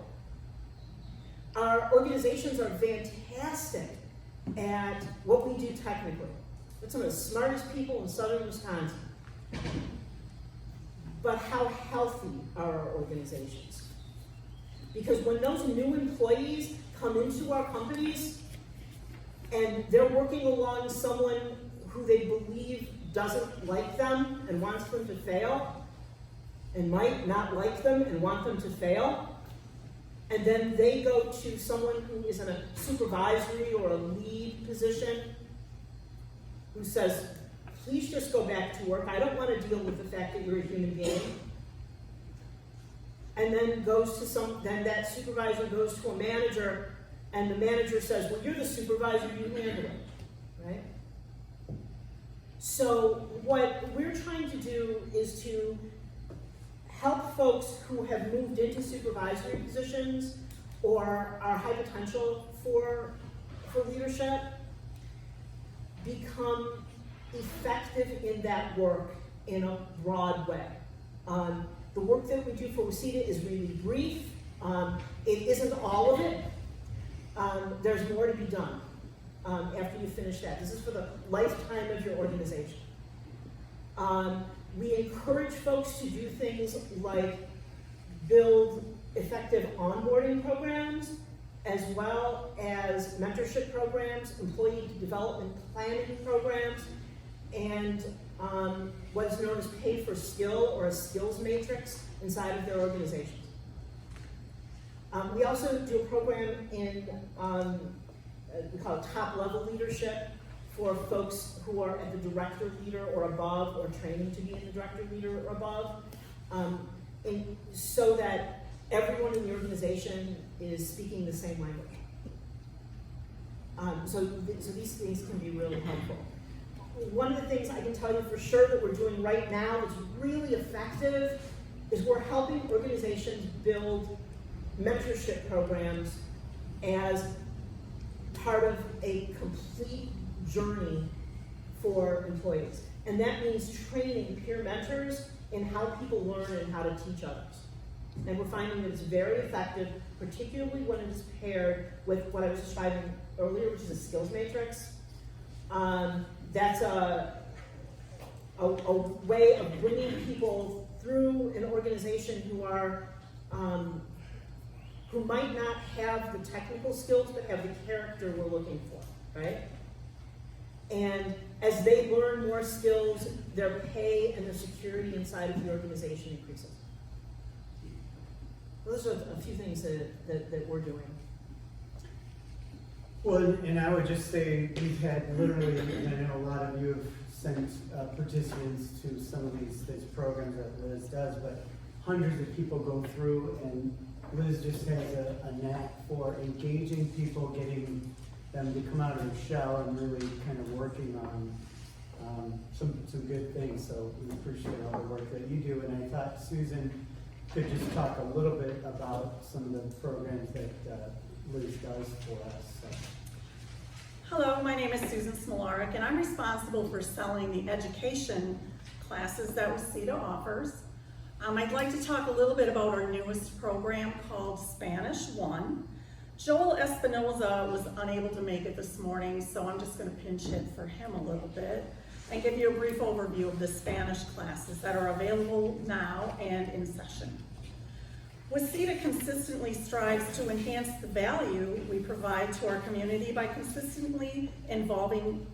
C: Our organizations are fantastic at what we do technically. We're some of the smartest people in southern Wisconsin. But how healthy are our organizations? Because when those new employees come into our companies and they're working along someone who they believe doesn't like them and wants them to fail, and might not like them and want them to fail, and then they go to someone who is in a supervisory or a lead position who says, please just go back to work. I don't want to deal with the fact that you're a human being. And then then that supervisor goes to a manager, and the manager says, well, you're the supervisor, you handle it, right? So what we're trying to do is to help folks who have moved into supervisory positions or are high potential for leadership become effective in that work in a broad way. The work that we do for WCEDA is really brief. It isn't all of it. There's more to be done after you finish that. This is for the lifetime of your organization. We encourage folks to do things like build effective onboarding programs, as well as mentorship programs, employee development planning programs, and what is known as pay for skill or a skills matrix inside of their organizations. We also do a program in, we call it top level leadership for folks who are at the director leader or above, or training to be in the director leader or above, so that everyone in the organization is speaking the same language. So these things can be really helpful. One of the things I can tell you for sure that we're doing right now that's really effective is we're helping organizations build mentorship programs as part of a complete journey for employees. And that means training peer mentors in how people learn and how to teach others. And we're finding that it's very effective, particularly when it is paired with what I was describing earlier, which is a skills matrix. That's a way of bringing people through an organization who are who might not have the technical skills but have the character we're looking for, right? And as they learn more skills, their pay and their security inside of the organization increases. Those are a few things that we're doing.
A: Well, and I would just say we've had literally, and I know a lot of you have sent participants to some of these programs that Liz does, but hundreds of people go through, and Liz just has a knack for engaging people, getting them to come out of their shell and really kind of working on some good things. So we appreciate all the work that you do, and I thought Susan could just talk a little bit about some of the programs that Liz does for us. So.
S: Hello, my name is Susan Smolarek, and I'm responsible for selling the education classes that WCEDA offers. I'd like to talk a little bit about our newest program called Spanish 1. Joel Espinoza was unable to make it this morning, so I'm just going to pinch hit for him a little bit and give you a brief overview of the Spanish classes that are available now and in session. WCEDA consistently strives to enhance the value we provide to our community by consistently evolving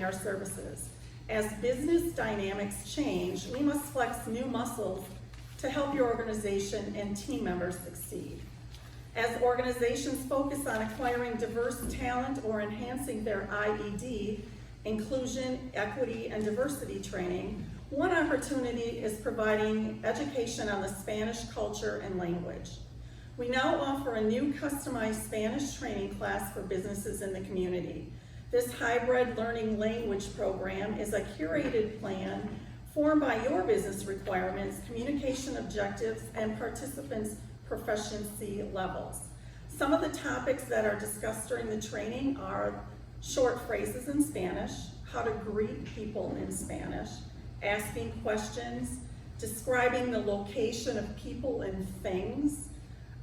S: our services. As business dynamics change, we must flex new muscles to help your organization and team members succeed. As organizations focus on acquiring diverse talent or enhancing their IED, inclusion, equity, and diversity training, one opportunity is providing education on the Spanish culture and language. We now offer a new customized Spanish training class for businesses in the community. This hybrid learning language program is a curated plan formed by your business requirements, communication objectives, and participants' proficiency levels. Some of the topics that are discussed during the training are short phrases in Spanish, how to greet people in Spanish, asking questions, describing the location of people and things,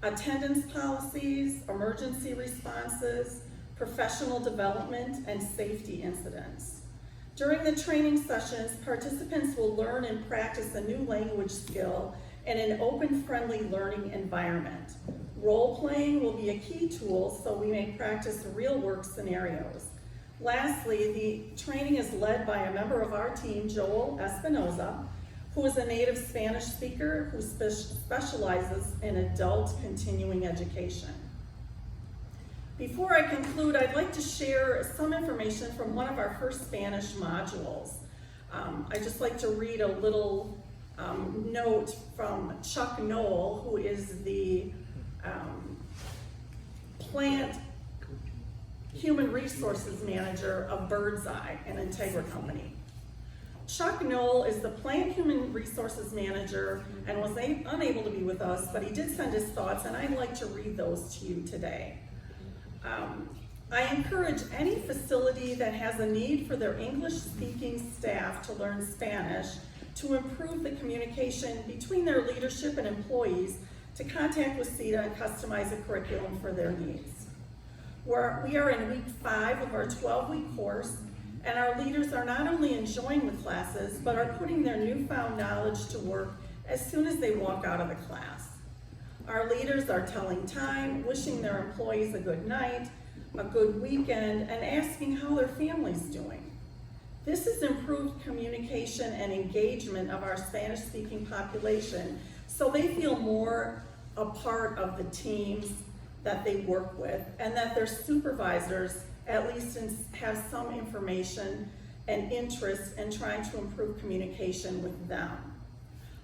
S: attendance policies, emergency responses, professional development, and safety incidents. During the training sessions, participants will learn and practice a new language skill in an open, friendly learning environment. Role-playing will be a key tool so we may practice real-work scenarios. Lastly, the training is led by a member of our team, Joel Espinoza, who is a native Spanish speaker who specializes in adult continuing education. Before I conclude, I'd like to share some information from one of our first Spanish modules. I'd just like to read a little note from Chuck Knoll, who is the plant human resources manager of Birdseye, an Integra company. Chuck Knoll is the plant human resources manager and was unable to be with us, but he did send his thoughts, and I'd like to read those to you today. I encourage any facility that has a need for their English-speaking staff to learn Spanish to improve the communication between their leadership and employees to contact WCEDA and customize a curriculum for their needs. We are in week 5 of our 12-week course, and our leaders are not only enjoying the classes, but are putting their newfound knowledge to work as soon as they walk out of the class. Our leaders are telling time, wishing their employees a good night, a good weekend, and asking how their family's doing. This has improved communication and engagement of our Spanish-speaking population, so they feel more a part of the teams that they work with, and that their supervisors at least have some information and interest in trying to improve communication with them.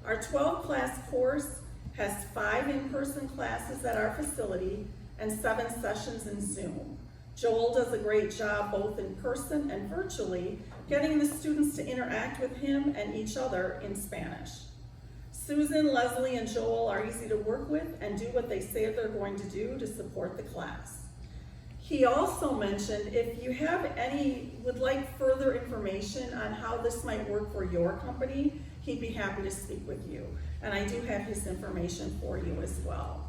S: Our 12-class course has 5 in-person classes at our facility and 7 sessions in Zoom. Joel does a great job both in person and virtually, getting the students to interact with him and each other in Spanish. Susan, Leslie, and Joel are easy to work with and do what they say they're going to do to support the class. He also mentioned if you would like further information on how this might work for your company, he'd be happy to speak with you. And I do have his information for you as well.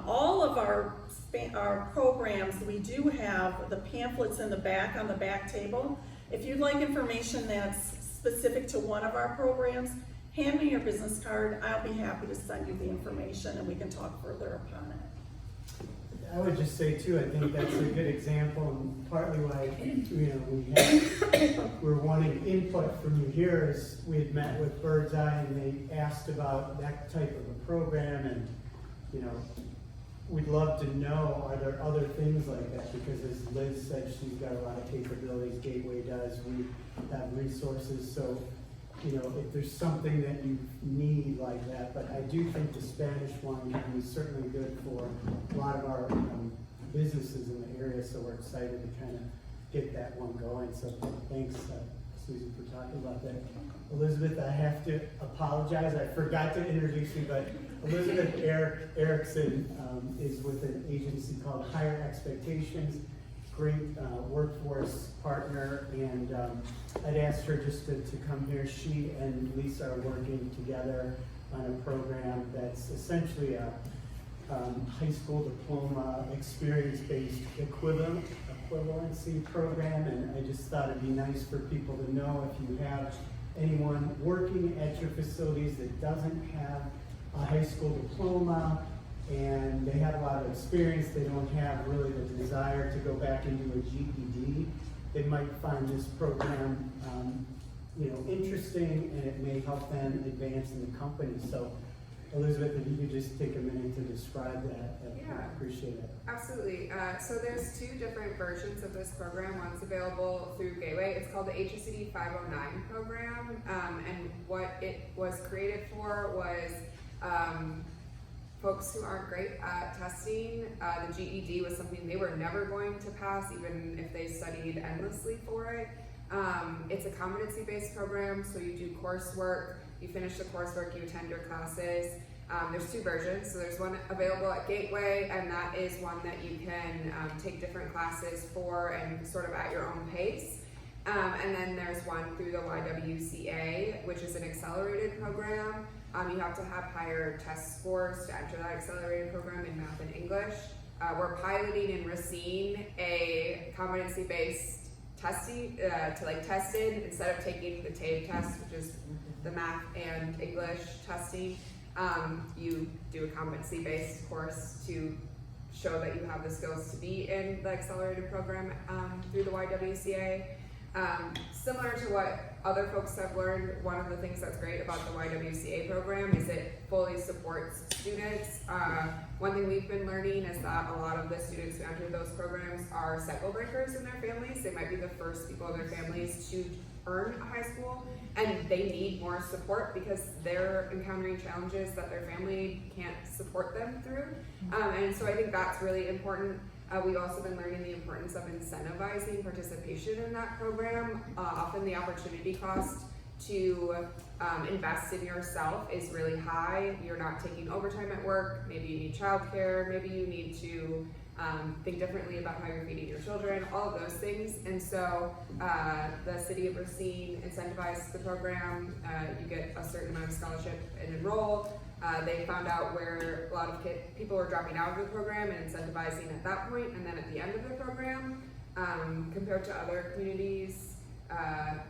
S: All of our programs, we do have the pamphlets in the back on the back table. If you'd like information that's specific to one of our programs, hand me your business card. I'll be happy to send you the information and we can talk further upon it.
A: I would just say too, I think that's a good example, and partly why we're wanting input from you here is we had met with Birdseye and they asked about that type of a program, and we'd love to know, are there other things like that? Because as Liz said, she's got a lot of capabilities, Gateway does, we have resources, so if there's something that you need like that, but I do think the Spanish one can be certainly good for a lot of our businesses in the area, so we're excited to kind of get that one going. So thanks, Susan, for talking about that. Elizabeth, I have to apologize. I forgot to introduce you, but Elizabeth Erickson is with an agency called Higher Expectations. Great workforce partner, and I'd asked her just to come here. She and Lisa are working together on a program that's essentially a high school diploma experience-based equivalency program, and I just thought it'd be nice for people to know if you have anyone working at your facilities that doesn't have a high school diploma and they have a lot of experience, they don't have really the desire to go back into a GED, they might find this program interesting, and it may help them advance in the company. So Elizabeth, if you could just take a minute to describe that, I'd appreciate it.
T: Absolutely. So there's 2 different versions of this program. One's available through Gateway. It's called the HSCD 509 program, and what it was created for was folks who aren't great at testing. The GED was something they were never going to pass, even if they studied endlessly for it. It's a competency-based program, so you do coursework, you finish the coursework, you attend your classes. There's 2 versions, so there's one available at Gateway, and that is one that you can take different classes for and sort of at your own pace. And then there's one through the YWCA, which is an accelerated program. You have to have higher test scores to enter that accelerated program in math and English. We're piloting in Racine a competency-based testing to test in instead of taking the TABE test, which is the math and English testing. You do a competency-based course to show that you have the skills to be in the accelerated program through the YWCA. Similar to what other folks have learned, one of the things that's great about the YWCA program is it fully supports students. One thing we've been learning is that a lot of the students who enter those programs are cycle breakers in their families. They might be the first people in their families to earn a high school, and they need more support because they're encountering challenges that their family can't support them through. And so I think that's really important. We've also been learning the importance of incentivizing participation in that program. Often the opportunity cost to invest in yourself is really high. You're not taking overtime at work, maybe you need childcare, maybe you need to think differently about how you're feeding your children, all of those things. And so the city of Racine incentivized the program. You get a certain amount of scholarship and enroll. They found out where a lot of people were dropping out of the program and incentivizing at that point, and then at the end of the program. Compared to other communities,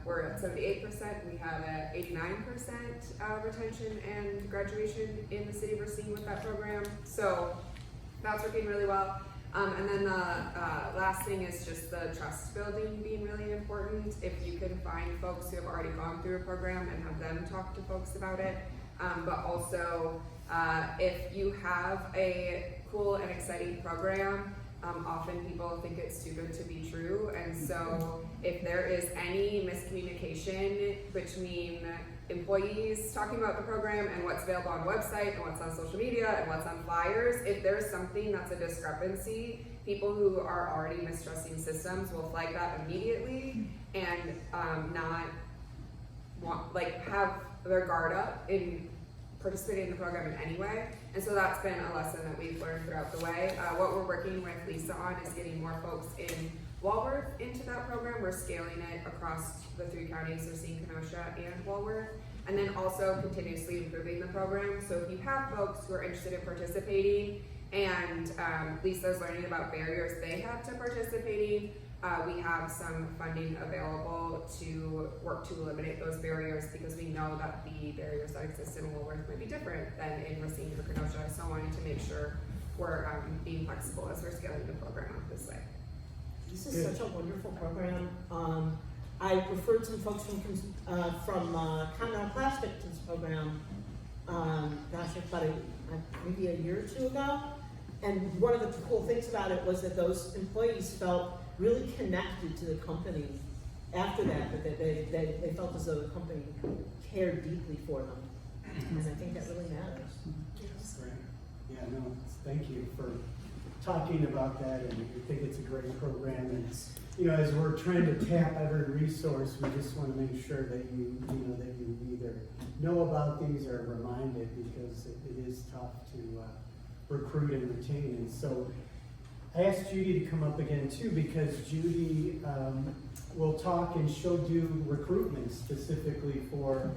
T: we're at 78%. We have an 89% retention and graduation in the city of Racine with that program. So that's working really well. And then the last thing is just the trust building being really important. If you can find folks who have already gone through a program and have them talk to folks about it. But also, if you have a cool and exciting program, Often people think it's too good to be true, and so if there is any miscommunication between employees talking about the program and what's available on website and what's on social media and what's on flyers, if there's something that's a discrepancy, people who are already mistrusting systems will flag that immediately and not want, like, have their guard up in participating in the program in any way. And so that's been a lesson that we've learned throughout the way. What we're working with Lisa on is getting more folks in Walworth into that program. We're scaling it across the 3 counties, Racine, Kenosha, and Walworth, and then also continuously improving the program. So if you have folks who are interested in participating and Lisa's learning about barriers they have to participating, we have some funding available to work to eliminate those barriers, because we know that the barriers that exist in Woolworth might be different than in Racine or Kenosha. So wanting to make sure we're being flexible as we're scaling the program up this way.
C: This is such a wonderful program. I referred some folks from Continental Plastic to this program, maybe a year or 2 ago. And one of the cool things about it was that those employees felt really connected to the company after that they felt as though the company cared deeply for them. And I think that really matters.
A: Great. Yeah, no, thank you for talking about that, and I think it's a great program. And you know, as we're trying to tap every resource, we just want to make sure that you either know about these or are reminded, because it is tough to recruit and retain. And so I asked Judy to come up again too, because Judy will talk, and she'll do recruitment specifically for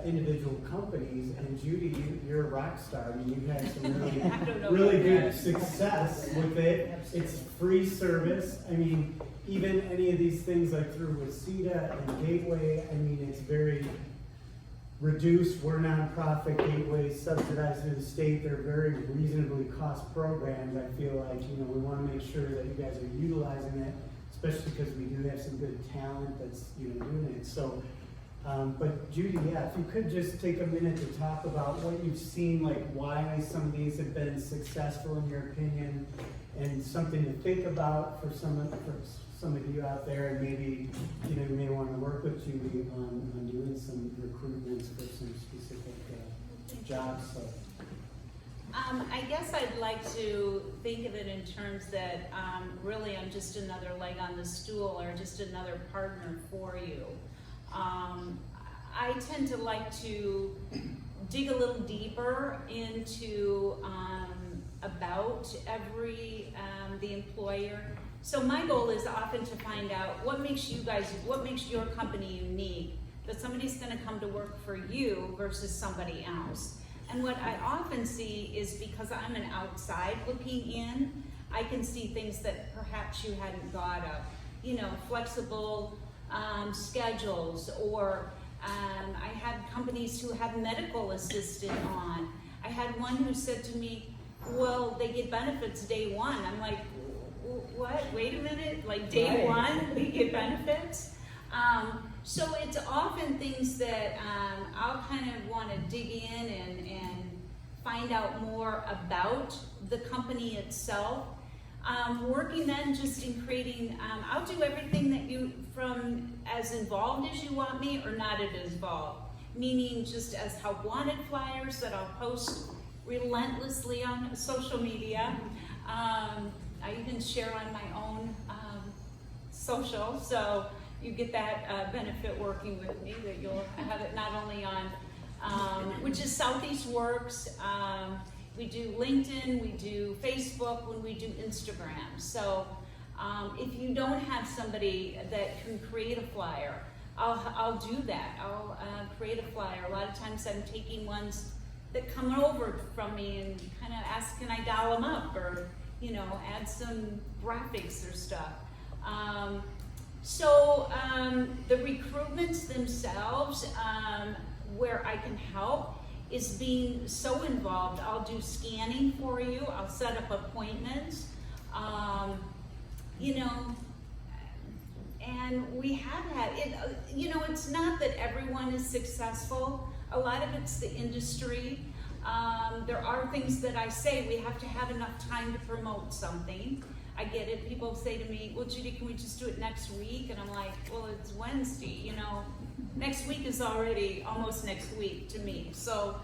A: individual companies. And Judy, you're a rock star. I mean, you've had some really good success with it. It's free service. I mean, even any of these things like through WCEDA and Gateway, I mean, it's very reduced. We're nonprofit, Gateway subsidized through the state. They're very reasonably cost programs. I feel like, you know, we want to make sure that you guys are utilizing it, especially because we do have some good talent that's, you know, doing it. So, but Judy, yeah, if you could just take a minute to talk about what you've seen, like why some of these have been successful in your opinion, and something to think about for some of you out there, and maybe, you know, you may want to work with Judy on doing some recruitments for some specific jobs. So.
P: I guess I'd like to think of it in terms that really I'm just another leg on the stool, or just another partner for you. I tend to like to dig a little deeper into about every the employer. So my goal is often to find out what makes your company unique, that somebody's going to come to work for you versus somebody else. And what I often see is, because I'm an outside looking in, I can see things that perhaps you hadn't thought of. You know, flexible schedules, or I had companies who have medical assistant on. I had one who said to me, well, they get benefits day one. I'm like, what? Wait a minute, like day one, we get benefits? So it's often things that I'll kind of want to dig in and find out more about the company itself. Working then just in creating, I'll do everything that you, from as involved as you want me or not as involved. Meaning just as help wanted flyers that I'll post relentlessly on social media. I even share on my own social, so you get that benefit working with me, that you'll have it not only on, which is Southeast Works. We do LinkedIn, we do Facebook, when we do Instagram. So if you don't have somebody that can create a flyer, I'll do that. I'll create a flyer. A lot of times I'm taking ones that come over from me and kind of ask, can I doll them up, or, you know, add some graphics or stuff. So the recruitments themselves, where I can help, is being so involved. I'll do scanning for you. I'll set up appointments. You know, and we have had it. You know, it's not that everyone is successful. A lot of it's the industry. There are things that I say we have to have enough time to promote something. I get it. People say to me, well, Judy, can we just do it next week? And I'm like, well, it's Wednesday, you know. Next week is already almost next week to me. So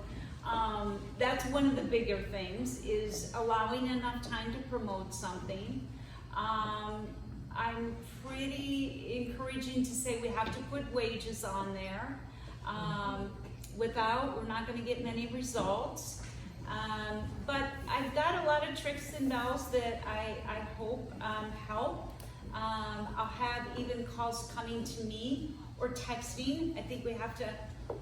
P: that's one of the bigger things, is allowing enough time to promote something. I'm pretty encouraging to say we have to put wages on there. Without, we're not going to get many results. But I've got a lot of tricks and bells that I hope help. I'll have even calls coming to me or texting. I think we have to,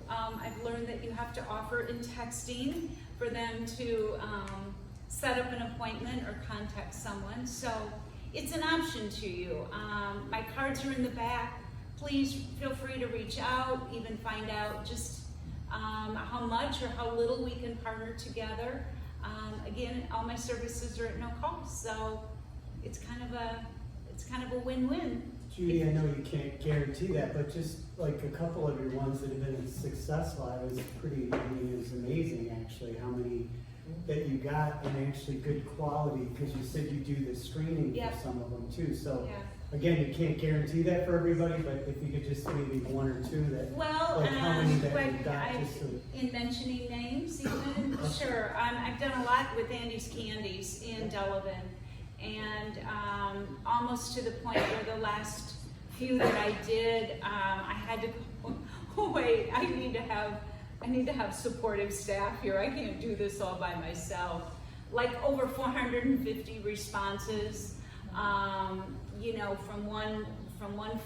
P: I've learned that you have to offer in texting for them to set up an appointment or contact someone. So it's an option to you. My cards are in the back. Please feel free to reach out, even find out just how much or how little we can partner together. Again, all my services are at no cost, so it's kind of a win-win.
A: Judy, I know you can't guarantee that, but just like a couple of your ones that have been successful, I was pretty, I mean, it was amazing actually how many that you got, and actually good quality, because you said you do the screening for some of them too. So again, you can't guarantee that for everybody, but if you could just maybe one or two that,
P: well,
A: like how many that you got, just so.
P: In mentioning names even, sure. I've done a lot with Andy's Candies in Delavan, and almost to the point where the last few that I did, I had to go, oh wait, I need to have supportive staff here. I can't do this all by myself. Like over 450 responses, you know, from one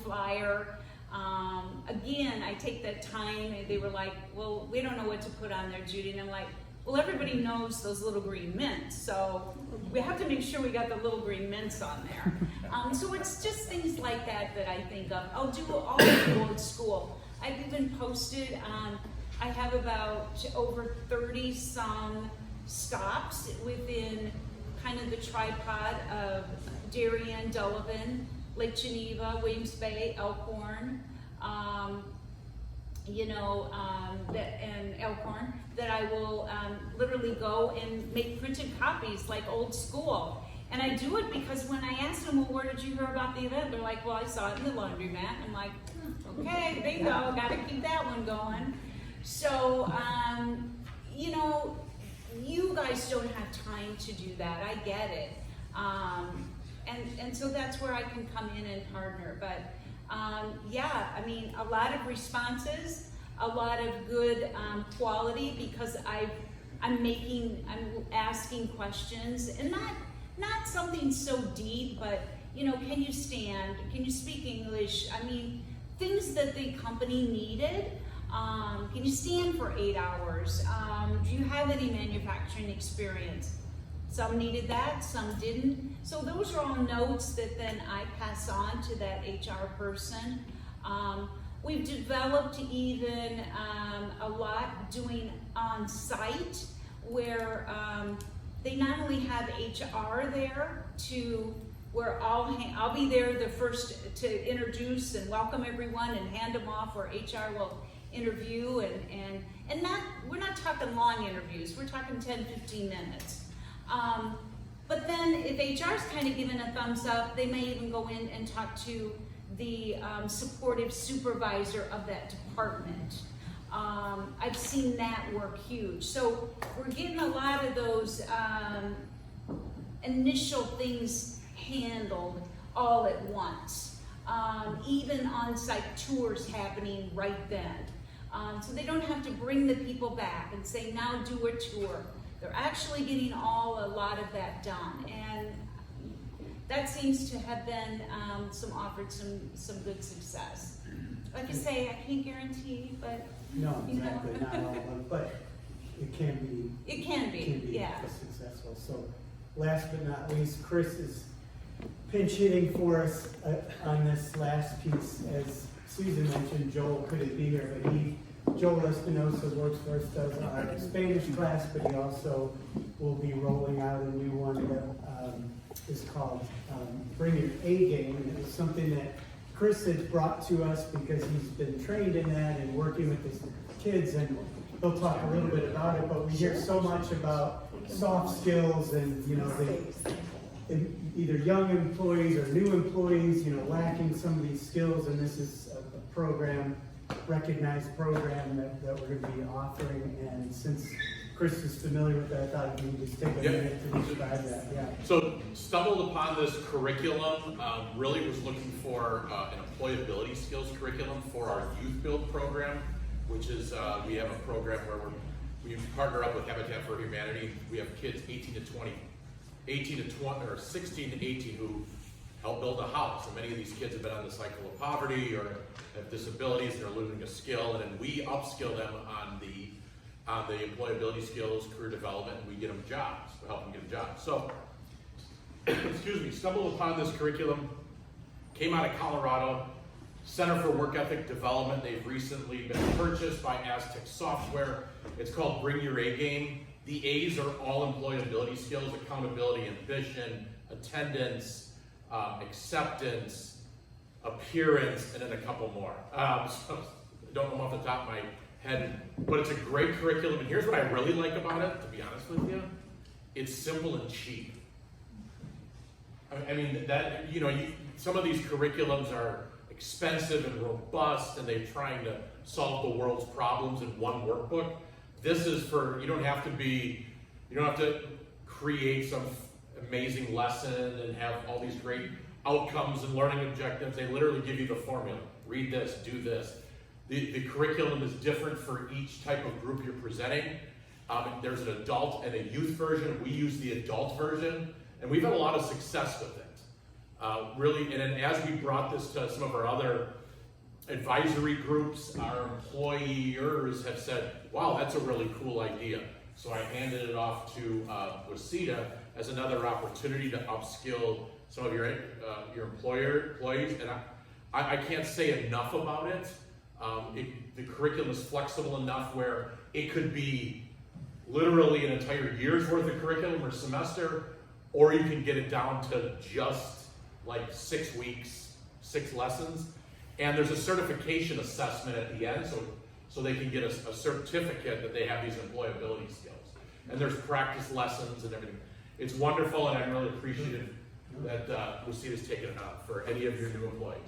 P: flyer. Again, I take that time, and they were like, well, we don't know what to put on there, Judy. And I'm like, well, everybody knows those little green mints, so we have to make sure we got the little green mints on there. So it's just things like that that I think of. I'll do all the old school. I've even posted on, I have about over 30 some stops within kind of the tripod of Darien, Delavan, Lake Geneva, Williams Bay, Elkhorn, and Elkhorn, that I will literally go and make printed copies like old school. And I do it because when I ask them, well, where did you hear about the event? They're like, well, I saw it in the laundromat. I'm like, okay, there you go, gotta keep that one going. So, you know, you guys don't have time to do that, I get it. And so that's where I can come in and partner. But yeah, I mean, a lot of responses, a lot of good quality, because I'm asking questions, and not something so deep, but you know, can you stand? Can you speak English? I mean, things that the company needed. Can you stand for 8 hours? Do you have any manufacturing experience? Some needed that, some didn't. So those are all notes that then I pass on to that HR person. We've developed even a lot doing on-site, where they not only have HR there where I'll be there the first to introduce and welcome everyone and hand them off, where HR will interview and we're not talking long interviews, we're talking 10-15 minutes. But then if HR's kind of given a thumbs up, they may even go in and talk to the supportive supervisor of that department. I've seen that work huge. So we're getting a lot of those initial things handled all at once. Even on-site tours happening right then. So they don't have to bring the people back and say, now do a tour. They're actually getting a lot of that done. And that seems to have been offered some good success. Like I say, I can't guarantee, but
A: no, exactly, not all of them, but it can be.
P: It can be, yeah.
A: Successful. So, last but not least, Chris is pinch hitting for us on this last piece. As Susan mentioned, Joel couldn't be here, but Joel Espinosa works for us, does our Spanish class, but he also will be rolling out a new one that is called Bring Your A Game. And it was something that Chris has brought to us because he's been trained in that and working with his kids, and he'll talk a little bit about it, but we hear so much about soft skills and, you know, either young employees or new employees, you know, lacking some of these skills, and this is a program, recognized program that we're going to be offering. And since Chris is familiar with that, I thought we could just take a minute to describe that. Yeah.
B: So stumbled upon this curriculum, really was looking for an employability skills curriculum for our youth build program, which is, we have a program where we partner up with Habitat for Humanity. We have kids 16 to 18 who help build a house. And many of these kids have been on the cycle of poverty or have disabilities and are losing a skill. And then we upskill them on the employability skills, career development, and we get them jobs. We help them get jobs. So, excuse me, stumbled upon this curriculum, came out of Colorado, Center for Work Ethic Development. They've recently been purchased by Aztec Software. It's called Bring Your A Game. The A's are all employability skills: accountability, ambition, attendance, acceptance, appearance, and then a couple more. So I don't know them off the top of my head, but it's a great curriculum. And here's what I really like about it, to be honest with you. It's simple and cheap. I mean, that, you know, some of these curriculums are expensive and robust, and they're trying to solve the world's problems in one workbook. This is for, you don't have to create some amazing lesson and have all these great outcomes and learning objectives. They literally give you the formula. Read this, do this. The curriculum is different for each type of group you're presenting. There's an adult and a youth version. We use the adult version, and we've had a lot of success with it. Really, and then as we brought this to some of our other advisory groups, our employers have said, wow, that's a really cool idea. So I handed it off to WCEDA as another opportunity to upskill some of your employees, and I can't say enough about it. The curriculum is flexible enough where it could be literally an entire year's worth of curriculum or semester, or you can get it down to just like 6 weeks, 6 lessons. And there's a certification assessment at the end, so they can get a certificate that they have these employability skills. And there's practice lessons and everything. It's wonderful, and I'm really appreciative that WCEDA's taken it up for any of your new employees.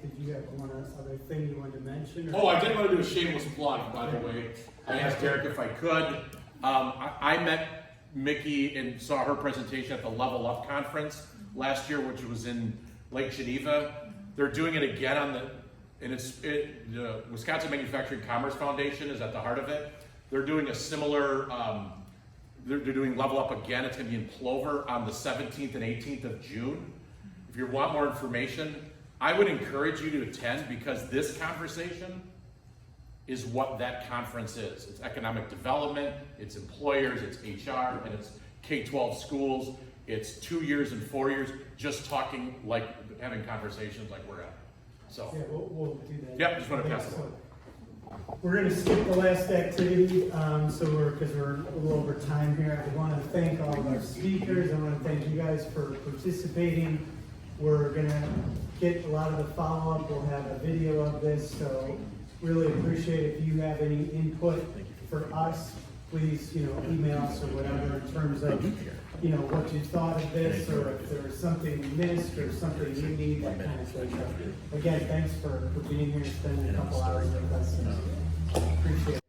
A: Did you have one other thing you wanted to mention?
B: Oh, I did want to do a shameless plug, by the way. I asked Derek if I could. I met Mickie and saw her presentation at the Level Up conference last year, which was in Lake Geneva. They're doing it again the Wisconsin Manufacturing Commerce Foundation is at the heart of it. They're doing a similar, they're doing Level Up again. It's going to be in Plover on the 17th and 18th of June. If you want more information, I would encourage you to attend, because this conversation is what that conference is. It's economic development, it's employers, it's HR, and it's K-12 schools. It's 2 years and 4 years, just talking, like having conversations like we're at. So
A: yeah, we'll do that.
B: Yep, just want to pass it on.
A: We're going to skip the last activity, because we're a little over time here. I want to thank all of our speakers. I want to thank you guys for participating. We're going to get a lot of the follow-up. We'll have a video of this, so really appreciate if you have any input for us. Please, email us or whatever in terms of, what you thought of this, or if there's something you missed or something you need, that kind of thing. Again, thanks for being here, spending a couple hours with us. Appreciate it.